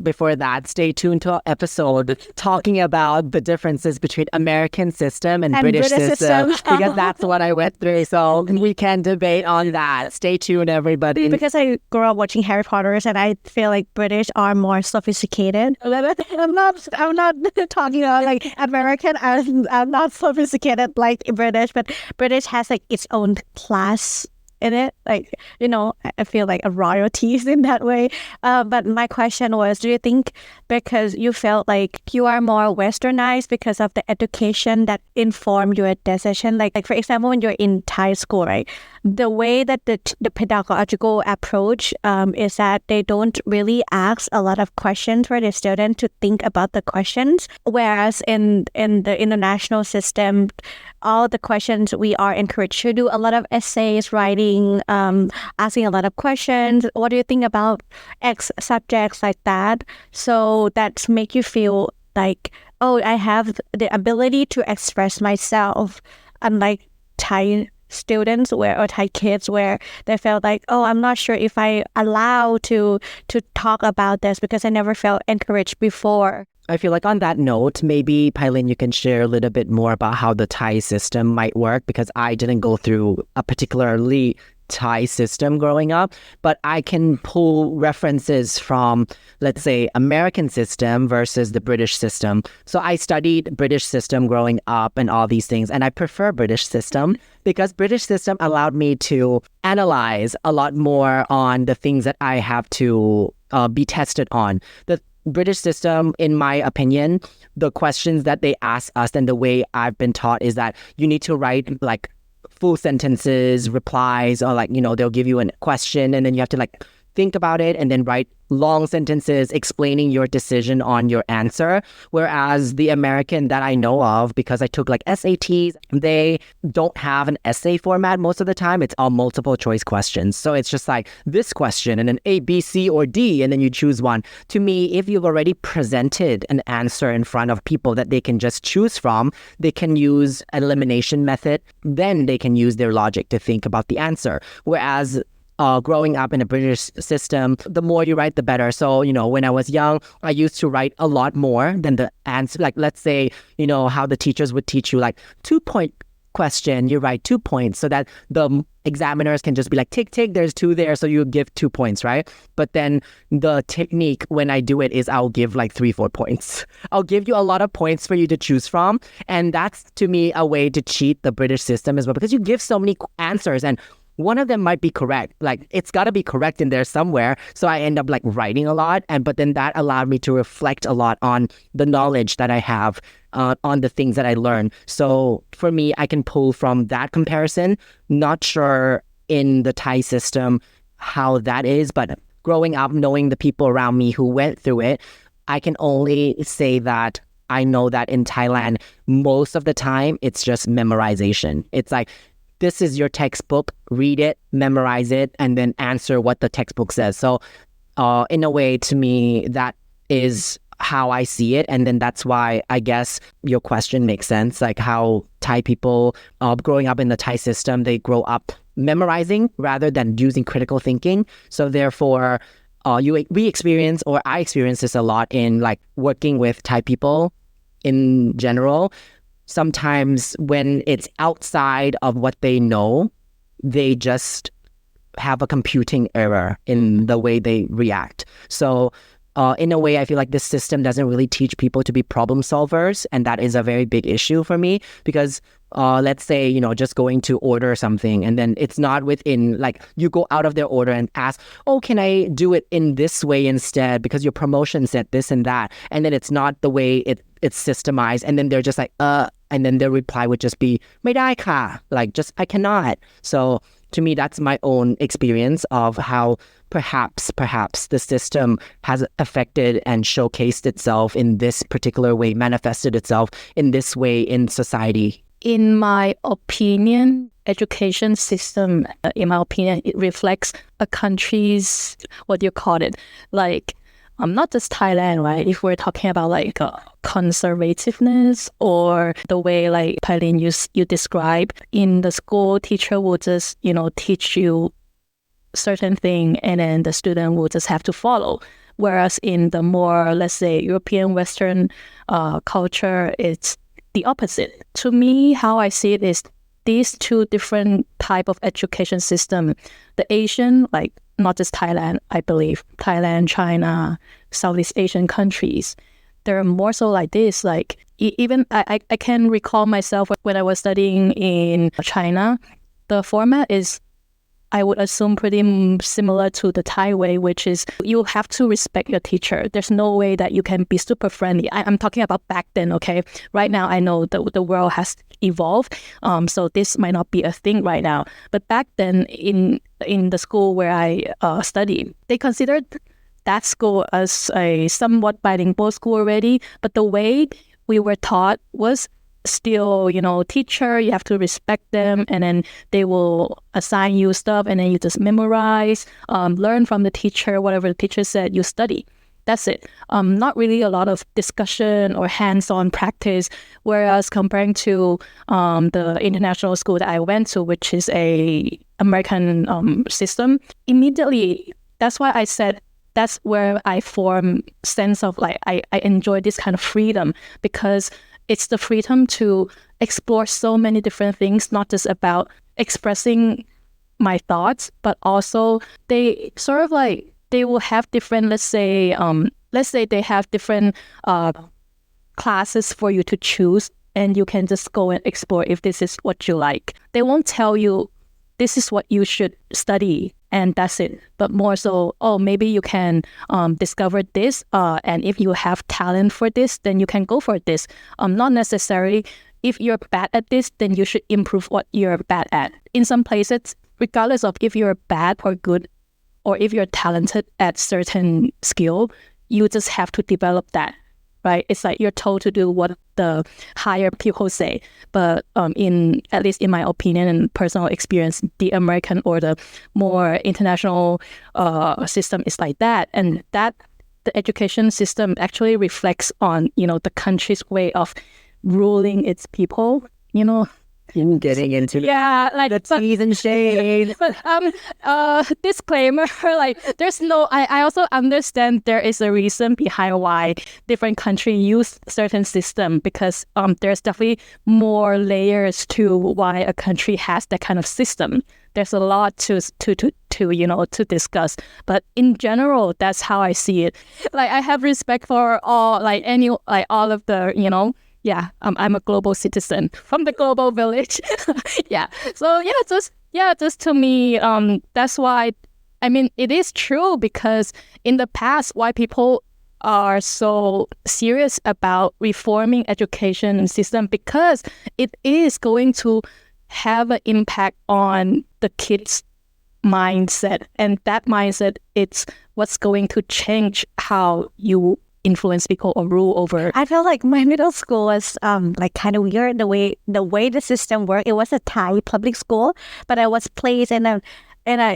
Before that, stay tuned to our episode talking about the differences between American system and British system. Because that's what I went through. So we can debate on that. Stay tuned, everybody. Because I grew up watching Harry Potter, and I feel like British are more sophisticated. I'm not talking about like American. I'm not sophisticated like British, but British has like its own class in it. Like, I feel like a royalties in that way. But my question was, do you think because you felt like you are more westernized because of the education that informed your decision? Like for example, when you're in Thai school, right? The way that the pedagogical approach is that they don't really ask a lot of questions for the student to think about the questions. Whereas in the international system, all the questions we are encouraged to do a lot of essays, writing, asking a lot of questions. What do you think about X subjects like that? So that make you feel like, oh, I have the ability to express myself, unlike Thai students or Thai kids where they felt like, oh, I'm not sure if I allow to talk about this because I never felt encouraged before. I feel like on that note, maybe, Pailin, you can share a little bit more about how the Thai system might work, because I didn't go through a particularly Thai system growing up, but I can pull references from, let's say, American system versus the British system. So I studied British system growing up and all these things, and I prefer British system because British system allowed me to analyze a lot more on the things that I have to be tested on. The British system, in my opinion, the questions that they ask us and the way I've been taught is that you need to write like full sentences, replies, or like, they'll give you a question and then you have to like think about it and then write long sentences explaining your decision on your answer. Whereas the American that I know of, because I took like SATs, they don't have an essay format most of the time. It's all multiple choice questions. So it's just like this question and then A, B, C, or D, and then you choose one. To me, if you've already presented an answer in front of people that they can just choose from, they can use an elimination method. Then they can use their logic to think about the answer. Whereas growing up in a British system, the more you write, the better. So, when I was young, I used to write a lot more than the answer. Like, let's say, how the teachers would teach you, like 2-point question, you write 2 points so that the examiners can just be like, tick, tick, there's 2 there. So you give 2 points, right? But then the technique when I do it is I'll give like 3-4 points. I'll give you a lot of points for you to choose from. And that's, to me, a way to cheat the British system as well, because you give so many answers and one of them might be correct. Like, it's got to be correct in there somewhere. So I end up like writing a lot. But then that allowed me to reflect a lot on the knowledge that I have, on the things that I learn. So for me, I can pull from that comparison. Not sure in the Thai system how that is, but growing up, knowing the people around me who went through it, I can only say that I know that in Thailand, most of the time, it's just memorization. It's like, this is your textbook, read it, memorize it, and then answer what the textbook says. So in a way, to me, that is how I see it. And then that's why I guess your question makes sense, like how Thai people growing up in the Thai system, they grow up memorizing rather than using critical thinking. So therefore, we experience, or I experience this a lot in like working with Thai people in general. Sometimes when it's outside of what they know, they just have a computing error in the way they react. So in a way, I feel like this system doesn't really teach people to be problem solvers. And that is a very big issue for me because let's say, just going to order something and then it's not within, like you go out of their order and ask, oh, can I do it in this way instead? Because your promotion said this and that. And then it's not the way it's systemized. And then they're just like, and then their reply would just be, ไม่ได้ค่ะ like just, I cannot. So to me, that's my own experience of how perhaps the system has affected and showcased itself in this particular way, manifested itself in this way in society. In my opinion, education system, it reflects a country's, what do you call it? Like, not just Thailand, right? If we're talking about like conservativeness or the way like Pailin you describe in the school, teacher will just, teach you certain thing and then the student will just have to follow. Whereas in the more, let's say, European Western culture, it's the opposite. To me, how I see it is these two different type of education system. The Asian, like not just Thailand, I believe, Thailand, China, Southeast Asian countries, they're more so like this. Like even I can recall myself when I was studying in China, the format is, I would assume, pretty similar to the Thai way, which is you have to respect your teacher. There's no way that you can be super friendly. I'm talking about back then, okay? Right now, I know the world has evolved, so this might not be a thing right now. But back then, in the school where I studied, they considered that school as a somewhat bilingual school already. But the way we were taught was still, teacher, you have to respect them, and then they will assign you stuff, and then you just memorize, learn from the teacher, whatever the teacher said, you study. That's it. Not really a lot of discussion or hands-on practice, whereas comparing to the international school that I went to, which is a American system, immediately, that's why I said that's where I form sense of like, I enjoy this kind of freedom, because it's the freedom to explore so many different things, not just about expressing my thoughts, but also they sort of like, they will have different, let's say they have different classes for you to choose, and you can just go and explore if this is what you like. They won't tell you this is what you should study and that's it, but more so, maybe you can discover this, and if you have talent for this, then you can go for this. Not necessarily if you're bad at this, then you should improve what you're bad at. In some places, regardless of if you're bad or good, or if you're talented at certain skill, you just have to develop that, right? It's like you're told to do what the higher people say. But at least in my opinion and personal experience, the American or the more international system is like that. And that the education system actually reflects on, the country's way of ruling its people. Getting into Yeah, like the teas and shade. but disclaimer, like there's no I also understand there is a reason behind why different countries use certain system, because there's definitely more layers to why a country has that kind of system. There's a lot to to discuss, but in general, that's how I see it. Like I have respect for all all of the yeah, I'm a global citizen from the global village. Yeah. So just to me, that's why, I mean, it is true, because in the past, why people are so serious about reforming education system, because it is going to have an impact on the kids' mindset, and that mindset, it's what's going to change how you influence people or rule over. I feel like my middle school was like kind of weird the way the system worked. It was a Thai public school, but I was placed in a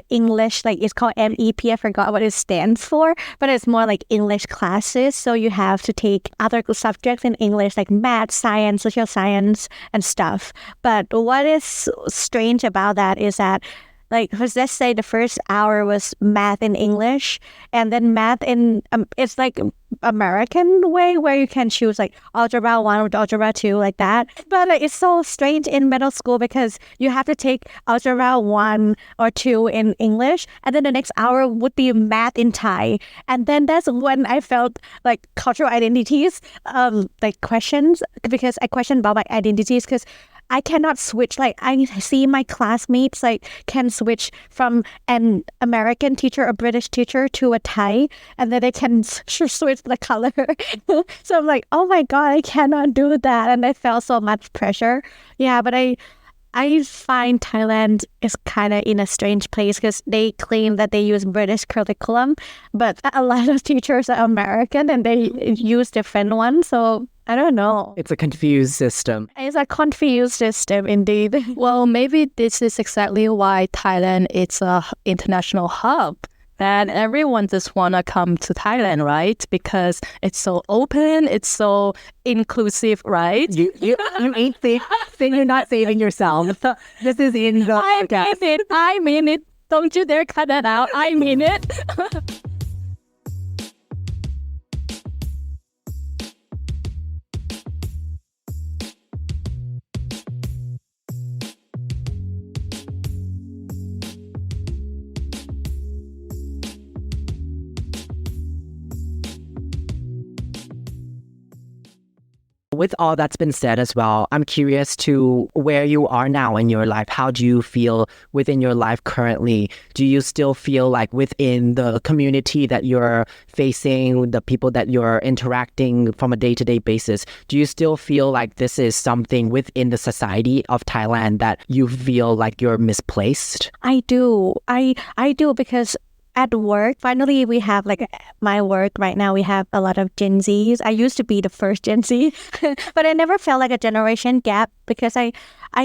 English, like it's called MEP. I forgot what it stands for, but it's more like English classes. So you have to take other subjects in English, like math, science, social science, and stuff. But what is strange about that is that, like, let's say the first hour was math in English, and then math in it's like American way where you can choose like algebra 1 or algebra 2, like that. But it's so strange in middle school because you have to take algebra 1 or 2 in English, and then the next hour would be math in Thai. And then that's when I felt like cultural identities, like questions, because I questioned about my identities, because I cannot switch. Like I see my classmates like can switch from an American teacher, a British teacher, to a Thai, and then they can switch the color. So I'm like, oh my God, I cannot do that. And I felt so much pressure. Yeah, but I find Thailand is kind of in a strange place because they claim that they use British curriculum, but a lot of teachers are American and they use different ones. So I don't know. It's a confused system. It's a confused system indeed. Well, maybe this is exactly why Thailand is a international hub. And everyone just wanna come to Thailand, right? Because it's so open, it's so inclusive, right? You ain't saying you're not saving yourself. This is in the I mean it. Don't you dare cut that out. I mean it. With all that's been said as well, I'm curious to where you are now in your life. How do you feel within your life currently? Do you still feel like within the community that you're facing, the people that you're interacting from a day-to-day basis, do you still feel like this is something within the society of Thailand that you feel like you're misplaced? I do. I do, because at work, finally we have like my work right now, we have a lot of Gen Zs. I used to be the first Gen Z, but I never felt like a generation gap, because I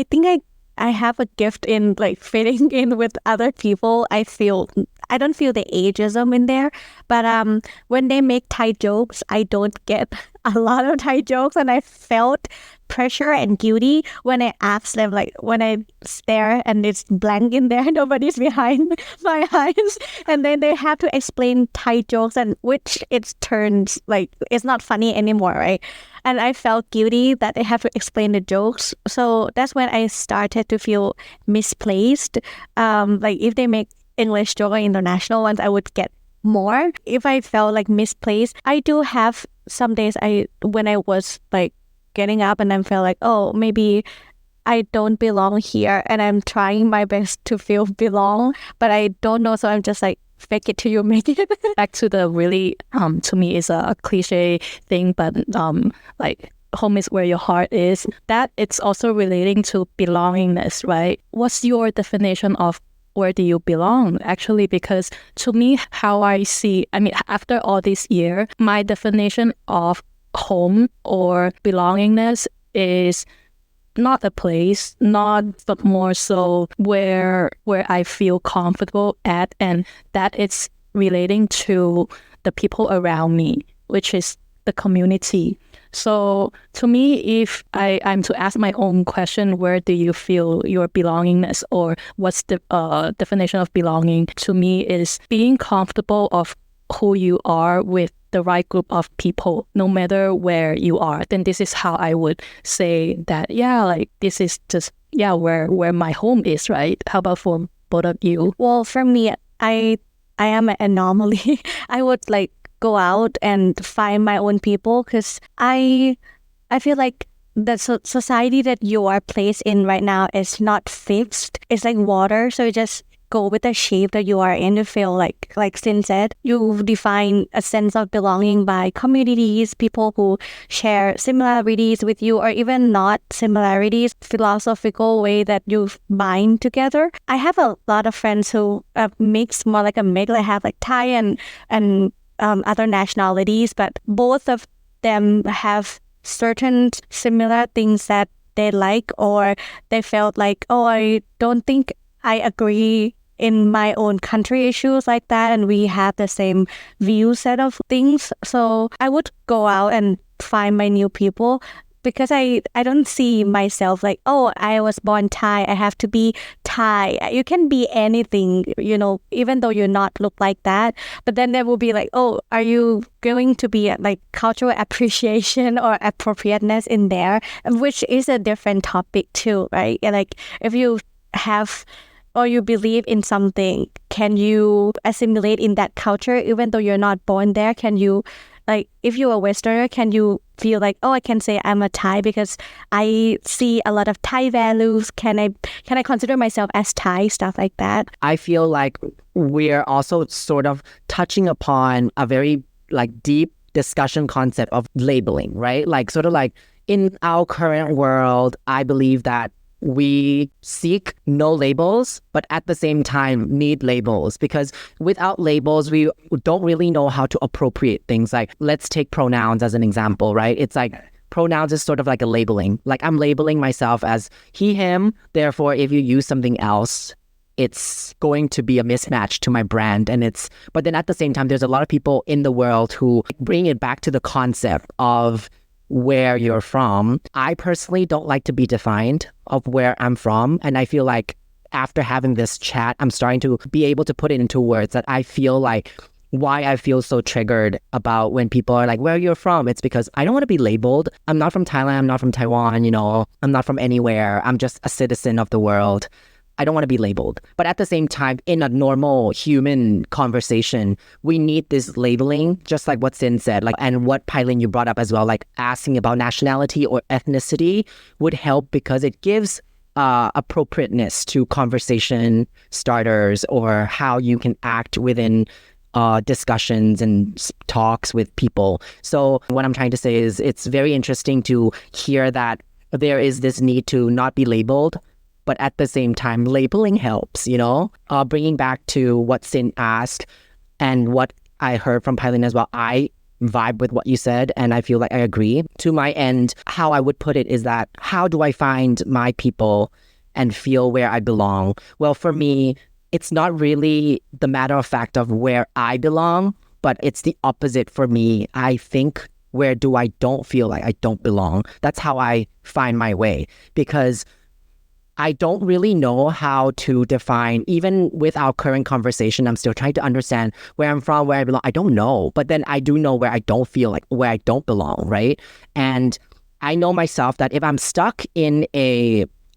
think I have a gift in like fitting in with other people. I don't feel the ageism in there, but when they make Thai jokes, I don't get a lot of Thai jokes, and I felt pressure and guilty when I ask them, like when I stare and it's blank in there, nobody's behind my eyes, and then they have to explain Thai jokes, and which it turns like it's not funny anymore, right? And I felt guilty that they have to explain the jokes. So that's when I started to feel misplaced. Like if they make English joke or international ones, I would get more. If I felt like misplaced, I do have some days when I was like getting up and I felt like, oh, maybe I don't belong here, and I'm trying my best to feel belong, but I don't know. So I'm just like, fake it till you make it. Back to the really, to me, is a cliche thing, but like home is where your heart is. That it's also relating to belongingness, right? What's your definition of where do you belong, actually? Because to me, how I see, I mean, after all this year, my definition of home or belongingness is not a place, but more so where I feel comfortable at, and that it's relating to the people around me, which is the community. So to me, if I'm to ask my own question, where do you feel your belongingness, or what's the definition of belonging? To me, is being comfortable of who you are with the right group of people, no matter where you are. Then this is how I would say that, yeah, like this is just, yeah, where my home is, right? How about for both of you? Well, for me, I am an anomaly. I would like go out and find my own people because I feel like the society that you are placed in right now is not fixed. It's like water, so you just go with the shape that you are in. You feel like Sin said, you define a sense of belonging by communities, people who share similarities with you, or even not similarities, philosophical way that you bind together. I have a lot of friends who mix, more like a mix. I have like Thai and other nationalities, but both of them have certain similar things that they like, or they felt like, oh, I don't think I agree in my own country issues like that, and we have the same view set of things. So I would go out and find my new people, because I don't see myself like, oh, I was born Thai, I have to be Thai. You can be anything, even though you're not look like that. But then there will be like, oh, are you going to be like cultural appreciation or appropriateness in there, which is a different topic too, right? And like if you have or you believe in something, can you assimilate in that culture even though you're not born there? Can you, like, if you're a Westerner, can you feel like, oh, I can say I'm a Thai because I see a lot of Thai values? Can I consider myself as Thai? Stuff like that. I feel like we're also sort of touching upon a very like deep discussion concept of labeling, right? Like sort of like in our current world, I believe that we seek no labels, but at the same time need labels, because without labels, we don't really know how to appropriate things. Like, let's take pronouns as an example, right? It's like pronouns is sort of like a labeling. Like I'm labeling myself as he, him. Therefore, if you use something else, it's going to be a mismatch to my brand. But then at the same time, there's a lot of people in the world who bring it back to the concept of where you're from. I personally don't like to be defined of where I'm from. And I feel like after having this chat, I'm starting to be able to put it into words that I feel like why I feel so triggered about when people are like, where you're from? It's because I don't want to be labeled. I'm not from Thailand. I'm not from Taiwan. I'm not from anywhere. I'm just a citizen of the world. I don't want to be labeled. But at the same time, in a normal human conversation, we need this labeling, just like what Sin said, like, and what Pailin you brought up as well, like asking about nationality or ethnicity would help because it gives appropriateness to conversation starters or how you can act within discussions and talks with people. So what I'm trying to say is it's very interesting to hear that there is this need to not be labeled, but at the same time, labeling helps, bringing back to what Sin asked and what I heard from Pailin as well. I vibe with what you said, and I feel like I agree. To my end, how I would put it is that how do I find my people and feel where I belong? Well, for me, it's not really the matter of fact of where I belong, but it's the opposite for me. I think, where do I don't feel like I don't belong? That's how I find my way, because I don't really know how to define, even with our current conversation, I'm still trying to understand where I'm from, where I belong. I don't know, but then I do know where I don't feel like, where I don't belong, right? And I know myself that if I'm stuck in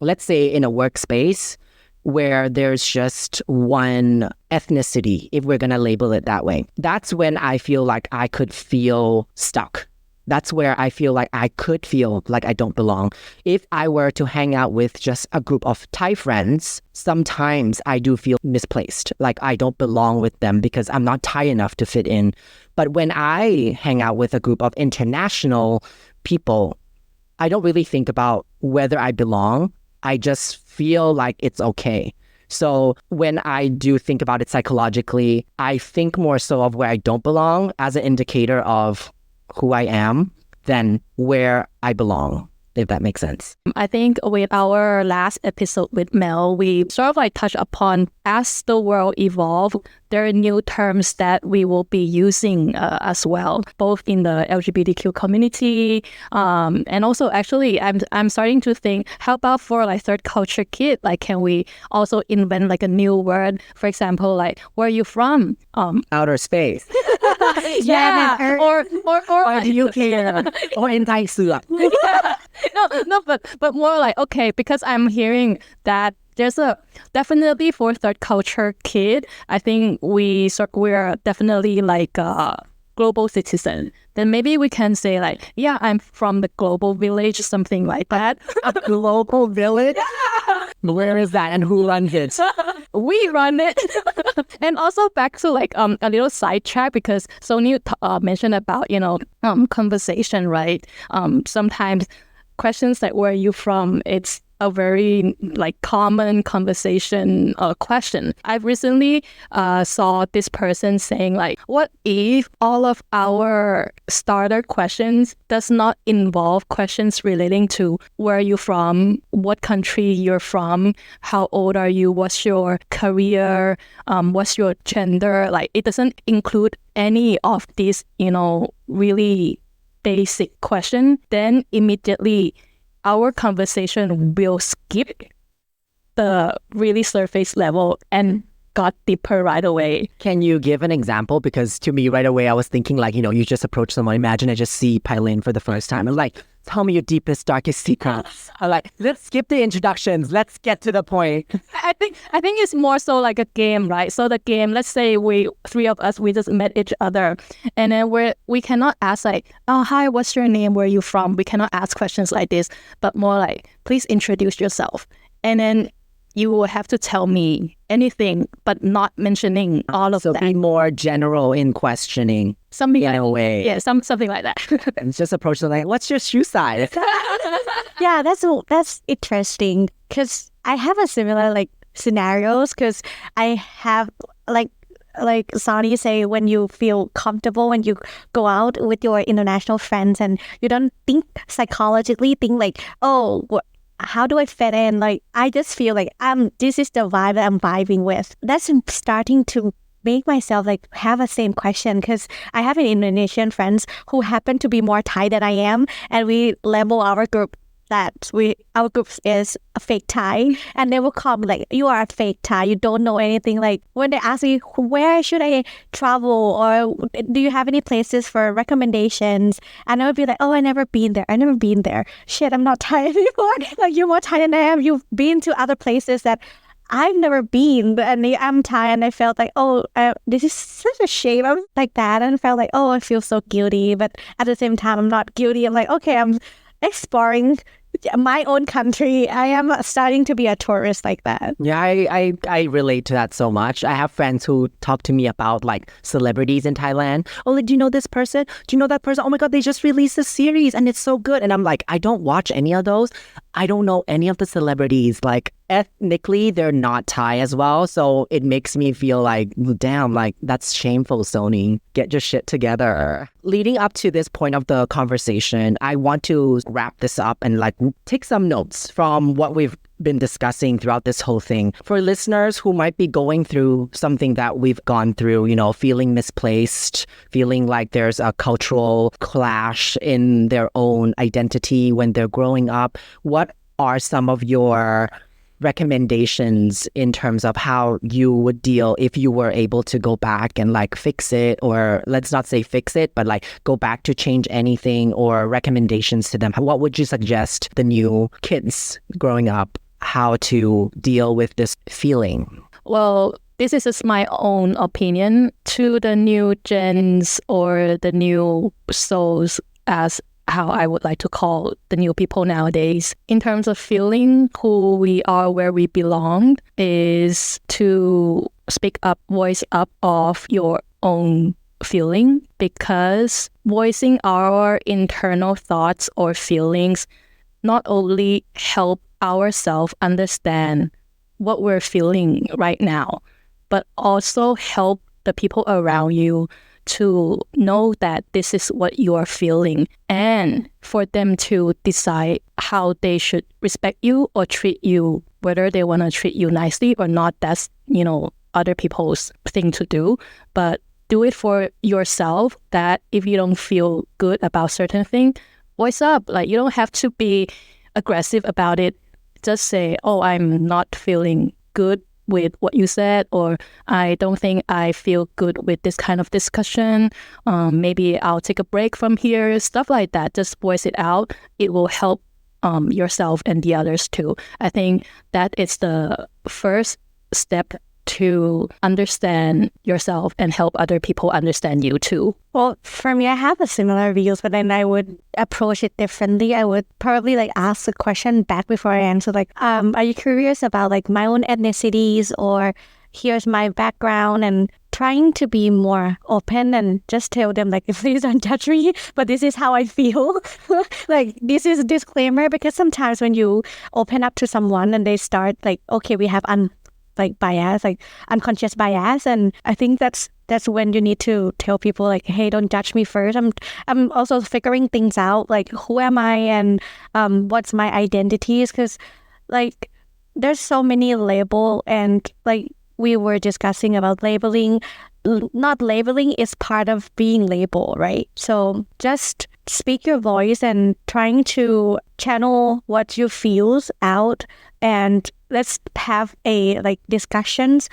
let's say in a workspace where there's just one ethnicity, if we're going to label it that way, that's when I feel like I could feel stuck. That's where I feel like I could feel like I don't belong. If I were to hang out with just a group of Thai friends, sometimes I do feel misplaced, like I don't belong with them because I'm not Thai enough to fit in. But when I hang out with a group of international people, I don't really think about whether I belong. I just feel like it's okay. So when I do think about it psychologically, I think more so of where I don't belong as an indicator of who I am than where I belong. if that makes sense. I think with our last episode with Mel, we sort of like touch upon as the world evolve, there are new terms that we will be using as well, both in the LGBTQ community, and also actually I'm starting to think, how about for like third culture kid? Like, can we also invent like a new word? For example, like, where are you from? Outer space. Yeah, or Or the UK. Or in Thai Suak. no, but more like, okay, because I'm hearing that there's a definitely for third culture kid, I think we're definitely like a global citizen. Then maybe we can say like, yeah, I'm from the global village, something like that. A global village? Where is that and who runs it? We run it. And also back to like a little sidetrack, because Sony mentioned about conversation, right? Sometimes questions like, where are you from? It's a very like common conversation question. I recently saw this person saying like, what if all of our starter questions does not involve questions relating to where are you from, what country you're from, how old are you, what's your career, what's your gender? Like, it doesn't include any of these, really basic question. Then immediately our conversation will skip the really surface level and got deeper right away. Can you give an example? Because to me, right away, I was thinking like, you just approach someone. Imagine I just see Pailin for the first time. I'm like, tell me your deepest, darkest secrets. I'm like, let's skip the introductions. Let's get to the point. I think it's more so like a game, right? So the game, let's say three of us, we just met each other, and then we cannot ask like, oh, hi, what's your name? Where are you from? We cannot ask questions like this, but more like, please introduce yourself. And then you will have to tell me anything, but not mentioning all of so that. Be more general in questioning. Something in a way. Yeah, something like that. And just approach them like, what's your shoe size? Yeah, that's interesting, because I have a similar like scenarios, because I have like Sani say, when you feel comfortable when you go out with your international friends and you don't psychologically think like, oh, how do I fit in? Like, I just feel like this is the vibe that I'm vibing with. That's starting to make myself like have a same question, because I have an Indonesian friends who happen to be more Thai than I am, and we label our group that our group is a fake Thai, and they will call me like, you are a fake Thai, you don't know anything. Like, when they ask me where should I travel, or do you have any places for recommendations, and I would be like, oh, I never been there. Shit, I'm not Thai anymore. Like, you're more Thai than I am. You've been to other places that I've never been, and I'm Thai, and I felt like, oh, this is such a shame. I was like that, and I felt like, oh, I feel so guilty, but at the same time, I'm not guilty. I'm like, okay, I'm exploring my own country. I am starting to be a tourist like that. Yeah, I relate to that so much. I have friends who talk to me about like celebrities in Thailand. Oh, like, do you know this person? Do you know that person? Oh my God, they just released a series and it's so good. And I'm like, I don't watch any of those. I don't know any of the celebrities. Like, ethnically, they're not Thai as well. So it makes me feel like, damn, like, that's shameful, Sony. Get your shit together. Leading up to this point of the conversation, I want to wrap this up and like take some notes from what we've been discussing throughout this whole thing. For listeners who might be going through something that we've gone through, feeling misplaced, feeling like there's a cultural clash in their own identity when they're growing up, what are some of your recommendations in terms of how you would deal if you were able to go back and like fix it, or let's not say fix it, but like go back to change anything, or recommendations to them? What would you suggest the new kids growing up how to deal with this feeling? Well, this is just my own opinion. To the new gens or the new souls, as how I would like to call the new people nowadays, in terms of feeling who we are, where we belong, is to speak up, voice up of your own feeling, because voicing our internal thoughts or feelings not only help ourselves understand what we're feeling right now, but also help the people around you to know that this is what you are feeling, and for them to decide how they should respect you or treat you, whether they want to treat you nicely or not. That's, other people's thing to do. But do it for yourself, that if you don't feel good about certain thing, voice up. Like, you don't have to be aggressive about it. Just say, oh, I'm not feeling good with what you said, or I don't think I feel good with this kind of discussion. Maybe I'll take a break from here, stuff like that. Just voice it out. It will help yourself and the others too. I think that is the first step to understand yourself and help other people understand you too. Well, for me, I have a similar views, but then I would approach it differently. I would probably ask the question back before I answer, are you curious about my own ethnicities, or here's my background, and trying to be more open and just tell them please don't judge me, but this is how I feel. This is a disclaimer, because sometimes when you open up to someone and they start okay, we have bias, unconscious bias, and I think that's when you need to tell people hey, don't judge me first. I'm also figuring things out, who am I, and what's my identities, because there's so many label, and we were discussing about labeling. Not labeling is part of being labeled, right? So just speak your voice and trying to channel what you feels out, and let's have a discussions.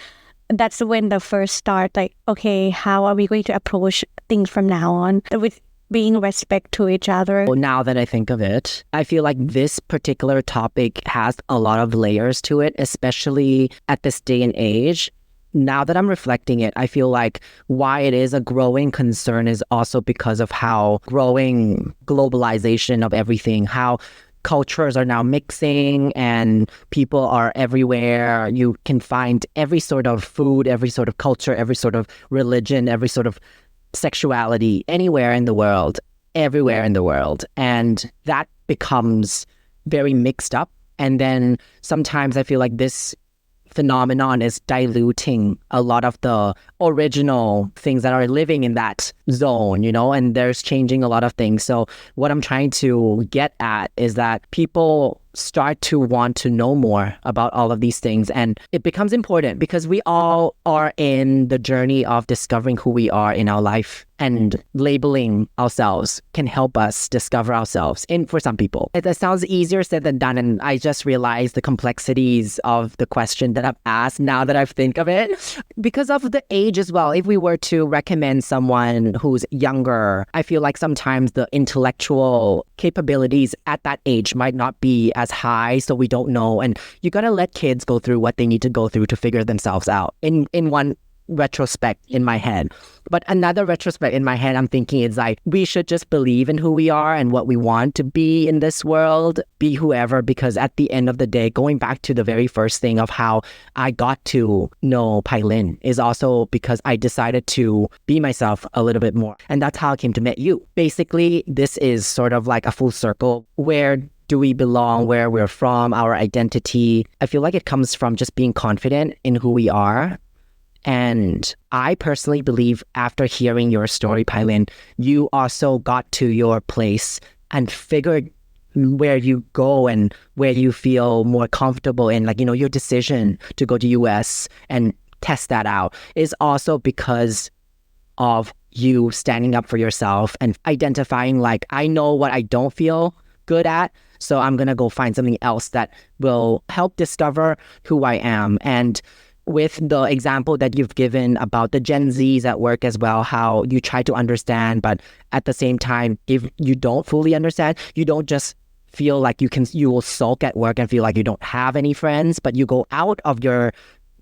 That's when the first start, okay, how are we going to approach things from now on with being respect to each other? Well, now that I think of it, I feel like this particular topic has a lot of layers to it, especially at this day and age. Now that I'm reflecting it, I feel like why it is a growing concern is also because of how growing globalization of everything, how cultures are now mixing and people are everywhere. You can find every sort of food, every sort of culture, every sort of religion, every sort of sexuality, anywhere in the world, everywhere in the world. And that becomes very mixed up. And then sometimes I feel like this phenomenon is diluting a lot of the original things that are living in that zone, and there's changing a lot of things. So what I'm trying to get at is that people start to want to know more about all of these things, and it becomes important because we all are in the journey of discovering who we are in our life, and labeling ourselves can help us discover ourselves. And for some people, it sounds easier said than done, and I just realized the complexities of the question that I've asked now that I think of it. Because of the age as well, if we were to recommend someone who's younger, I feel like sometimes the intellectual capabilities at that age might not be as high, so we don't know. And you gotta let kids go through what they need to go through to figure themselves out. In one retrospect in my head. But another retrospect in my head, I'm thinking it's we should just believe in who we are and what we want to be in this world, be whoever, because at the end of the day, going back to the very first thing of how I got to know Pailin is also because I decided to be myself a little bit more. And that's how I came to meet you. Basically, this is sort of like a full circle. Where do we belong, where we're from, our identity? I feel like it comes from just being confident in who we are. And I personally believe after hearing your story, Pailin, you also got to your place and figured where you go and where you feel more comfortable in, your decision to go to US and test that out is also because of you standing up for yourself and identifying I know what I don't feel good at, so I'm gonna go find something else that will help discover who I am. And with the example that you've given about the Gen Zs at work as well, how you try to understand, but at the same time, if you don't fully understand, you don't just feel like you will sulk at work and feel like you don't have any friends, but you go out of your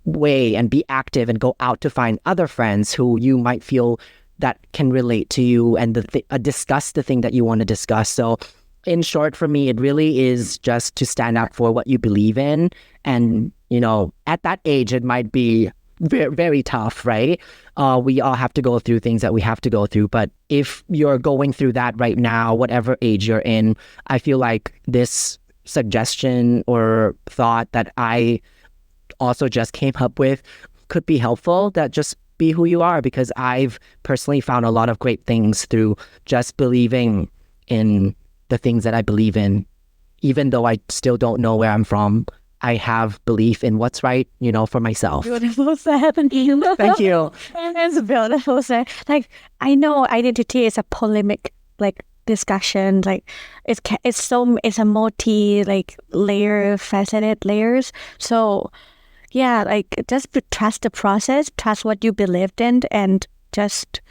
way and be active and go out to find other friends who you might feel that can relate to you and discuss the thing that you want to discuss. So in short, for me, it really is just to stand up for what you believe in. And, at that age, it might be very, very tough, right? We all have to go through things that we have to go through. But if you're going through that right now, whatever age you're in, I feel like this suggestion or thought that I also just came up with could be helpful, that just be who you are, because I've personally found a lot of great things through just believing in the things that I believe in. Even though I still don't know where I'm from, I have belief in what's right, for myself. Beautiful said. Thank you. It's beautiful said. Like, I know identity is a polemic discussion. Like, it's a multi layer, faceted layers. So yeah, just trust the process, trust what you believed in, and just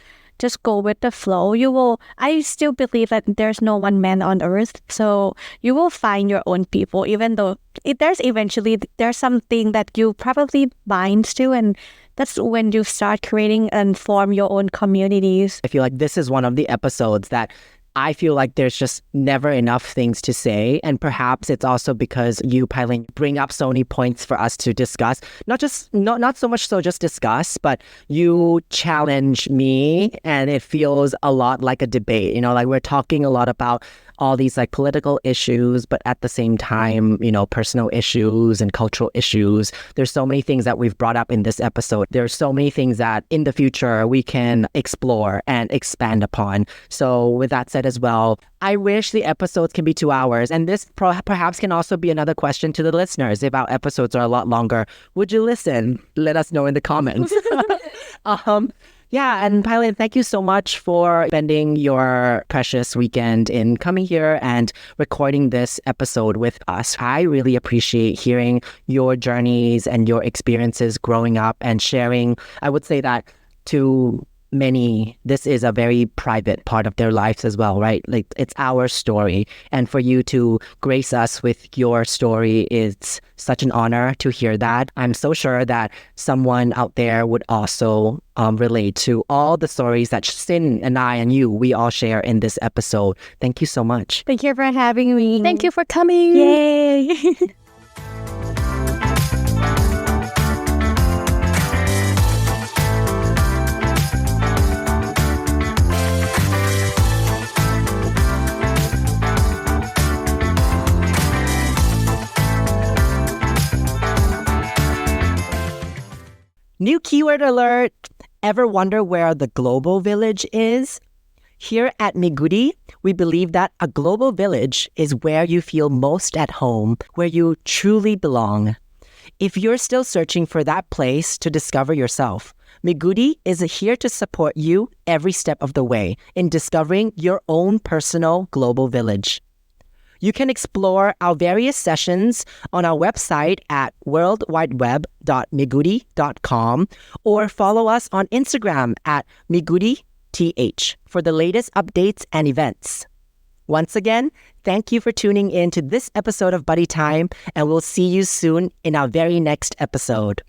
go with the flow. I still believe that there's no one man on earth. So you will find your own people, even though there's something that you probably bind to. And that's when you start creating and form your own communities. I feel like this is one of the episodes that I feel like there's just never enough things to say. And perhaps it's also because you, Pailin, bring up so many points for us to discuss. Not so much so just discuss, but you challenge me, and it feels a lot like a debate. Like we're talking a lot about all these political issues, but at the same time, personal issues and cultural issues. There's so many things that we've brought up in this episode. There's so many things that in the future we can explore and expand upon. So with that said as well, I wish the episodes can be 2 hours. And this perhaps can also be another question to the listeners. If our episodes are a lot longer, would you listen? Let us know in the comments. Yeah, and Pailin, thank you so much for spending your precious weekend in coming here and recording this episode with us. I really appreciate hearing your journeys and your experiences growing up and sharing. I would say that to many, this is a very private part of their lives as well, right? Like, it's our story. And for you to grace us with your story is such an honor to hear that. I'm so sure that someone out there would also relate to all the stories that Sin and I and you, we all share in this episode. Thank you so much. Thank you for having me. Thank you for coming. Yay. New keyword alert! Ever wonder where the global village is? Here at Miguri, we believe that a global village is where you feel most at home, where you truly belong. If you're still searching for that place to discover yourself, Miguri is here to support you every step of the way in discovering your own personal global village. You can explore our various sessions on our website at worldwideweb.miguri.com or follow us on Instagram at MiguriTH for the latest updates and events. Once again, thank you for tuning in to this episode of Buddy Time, and we'll see you soon in our very next episode.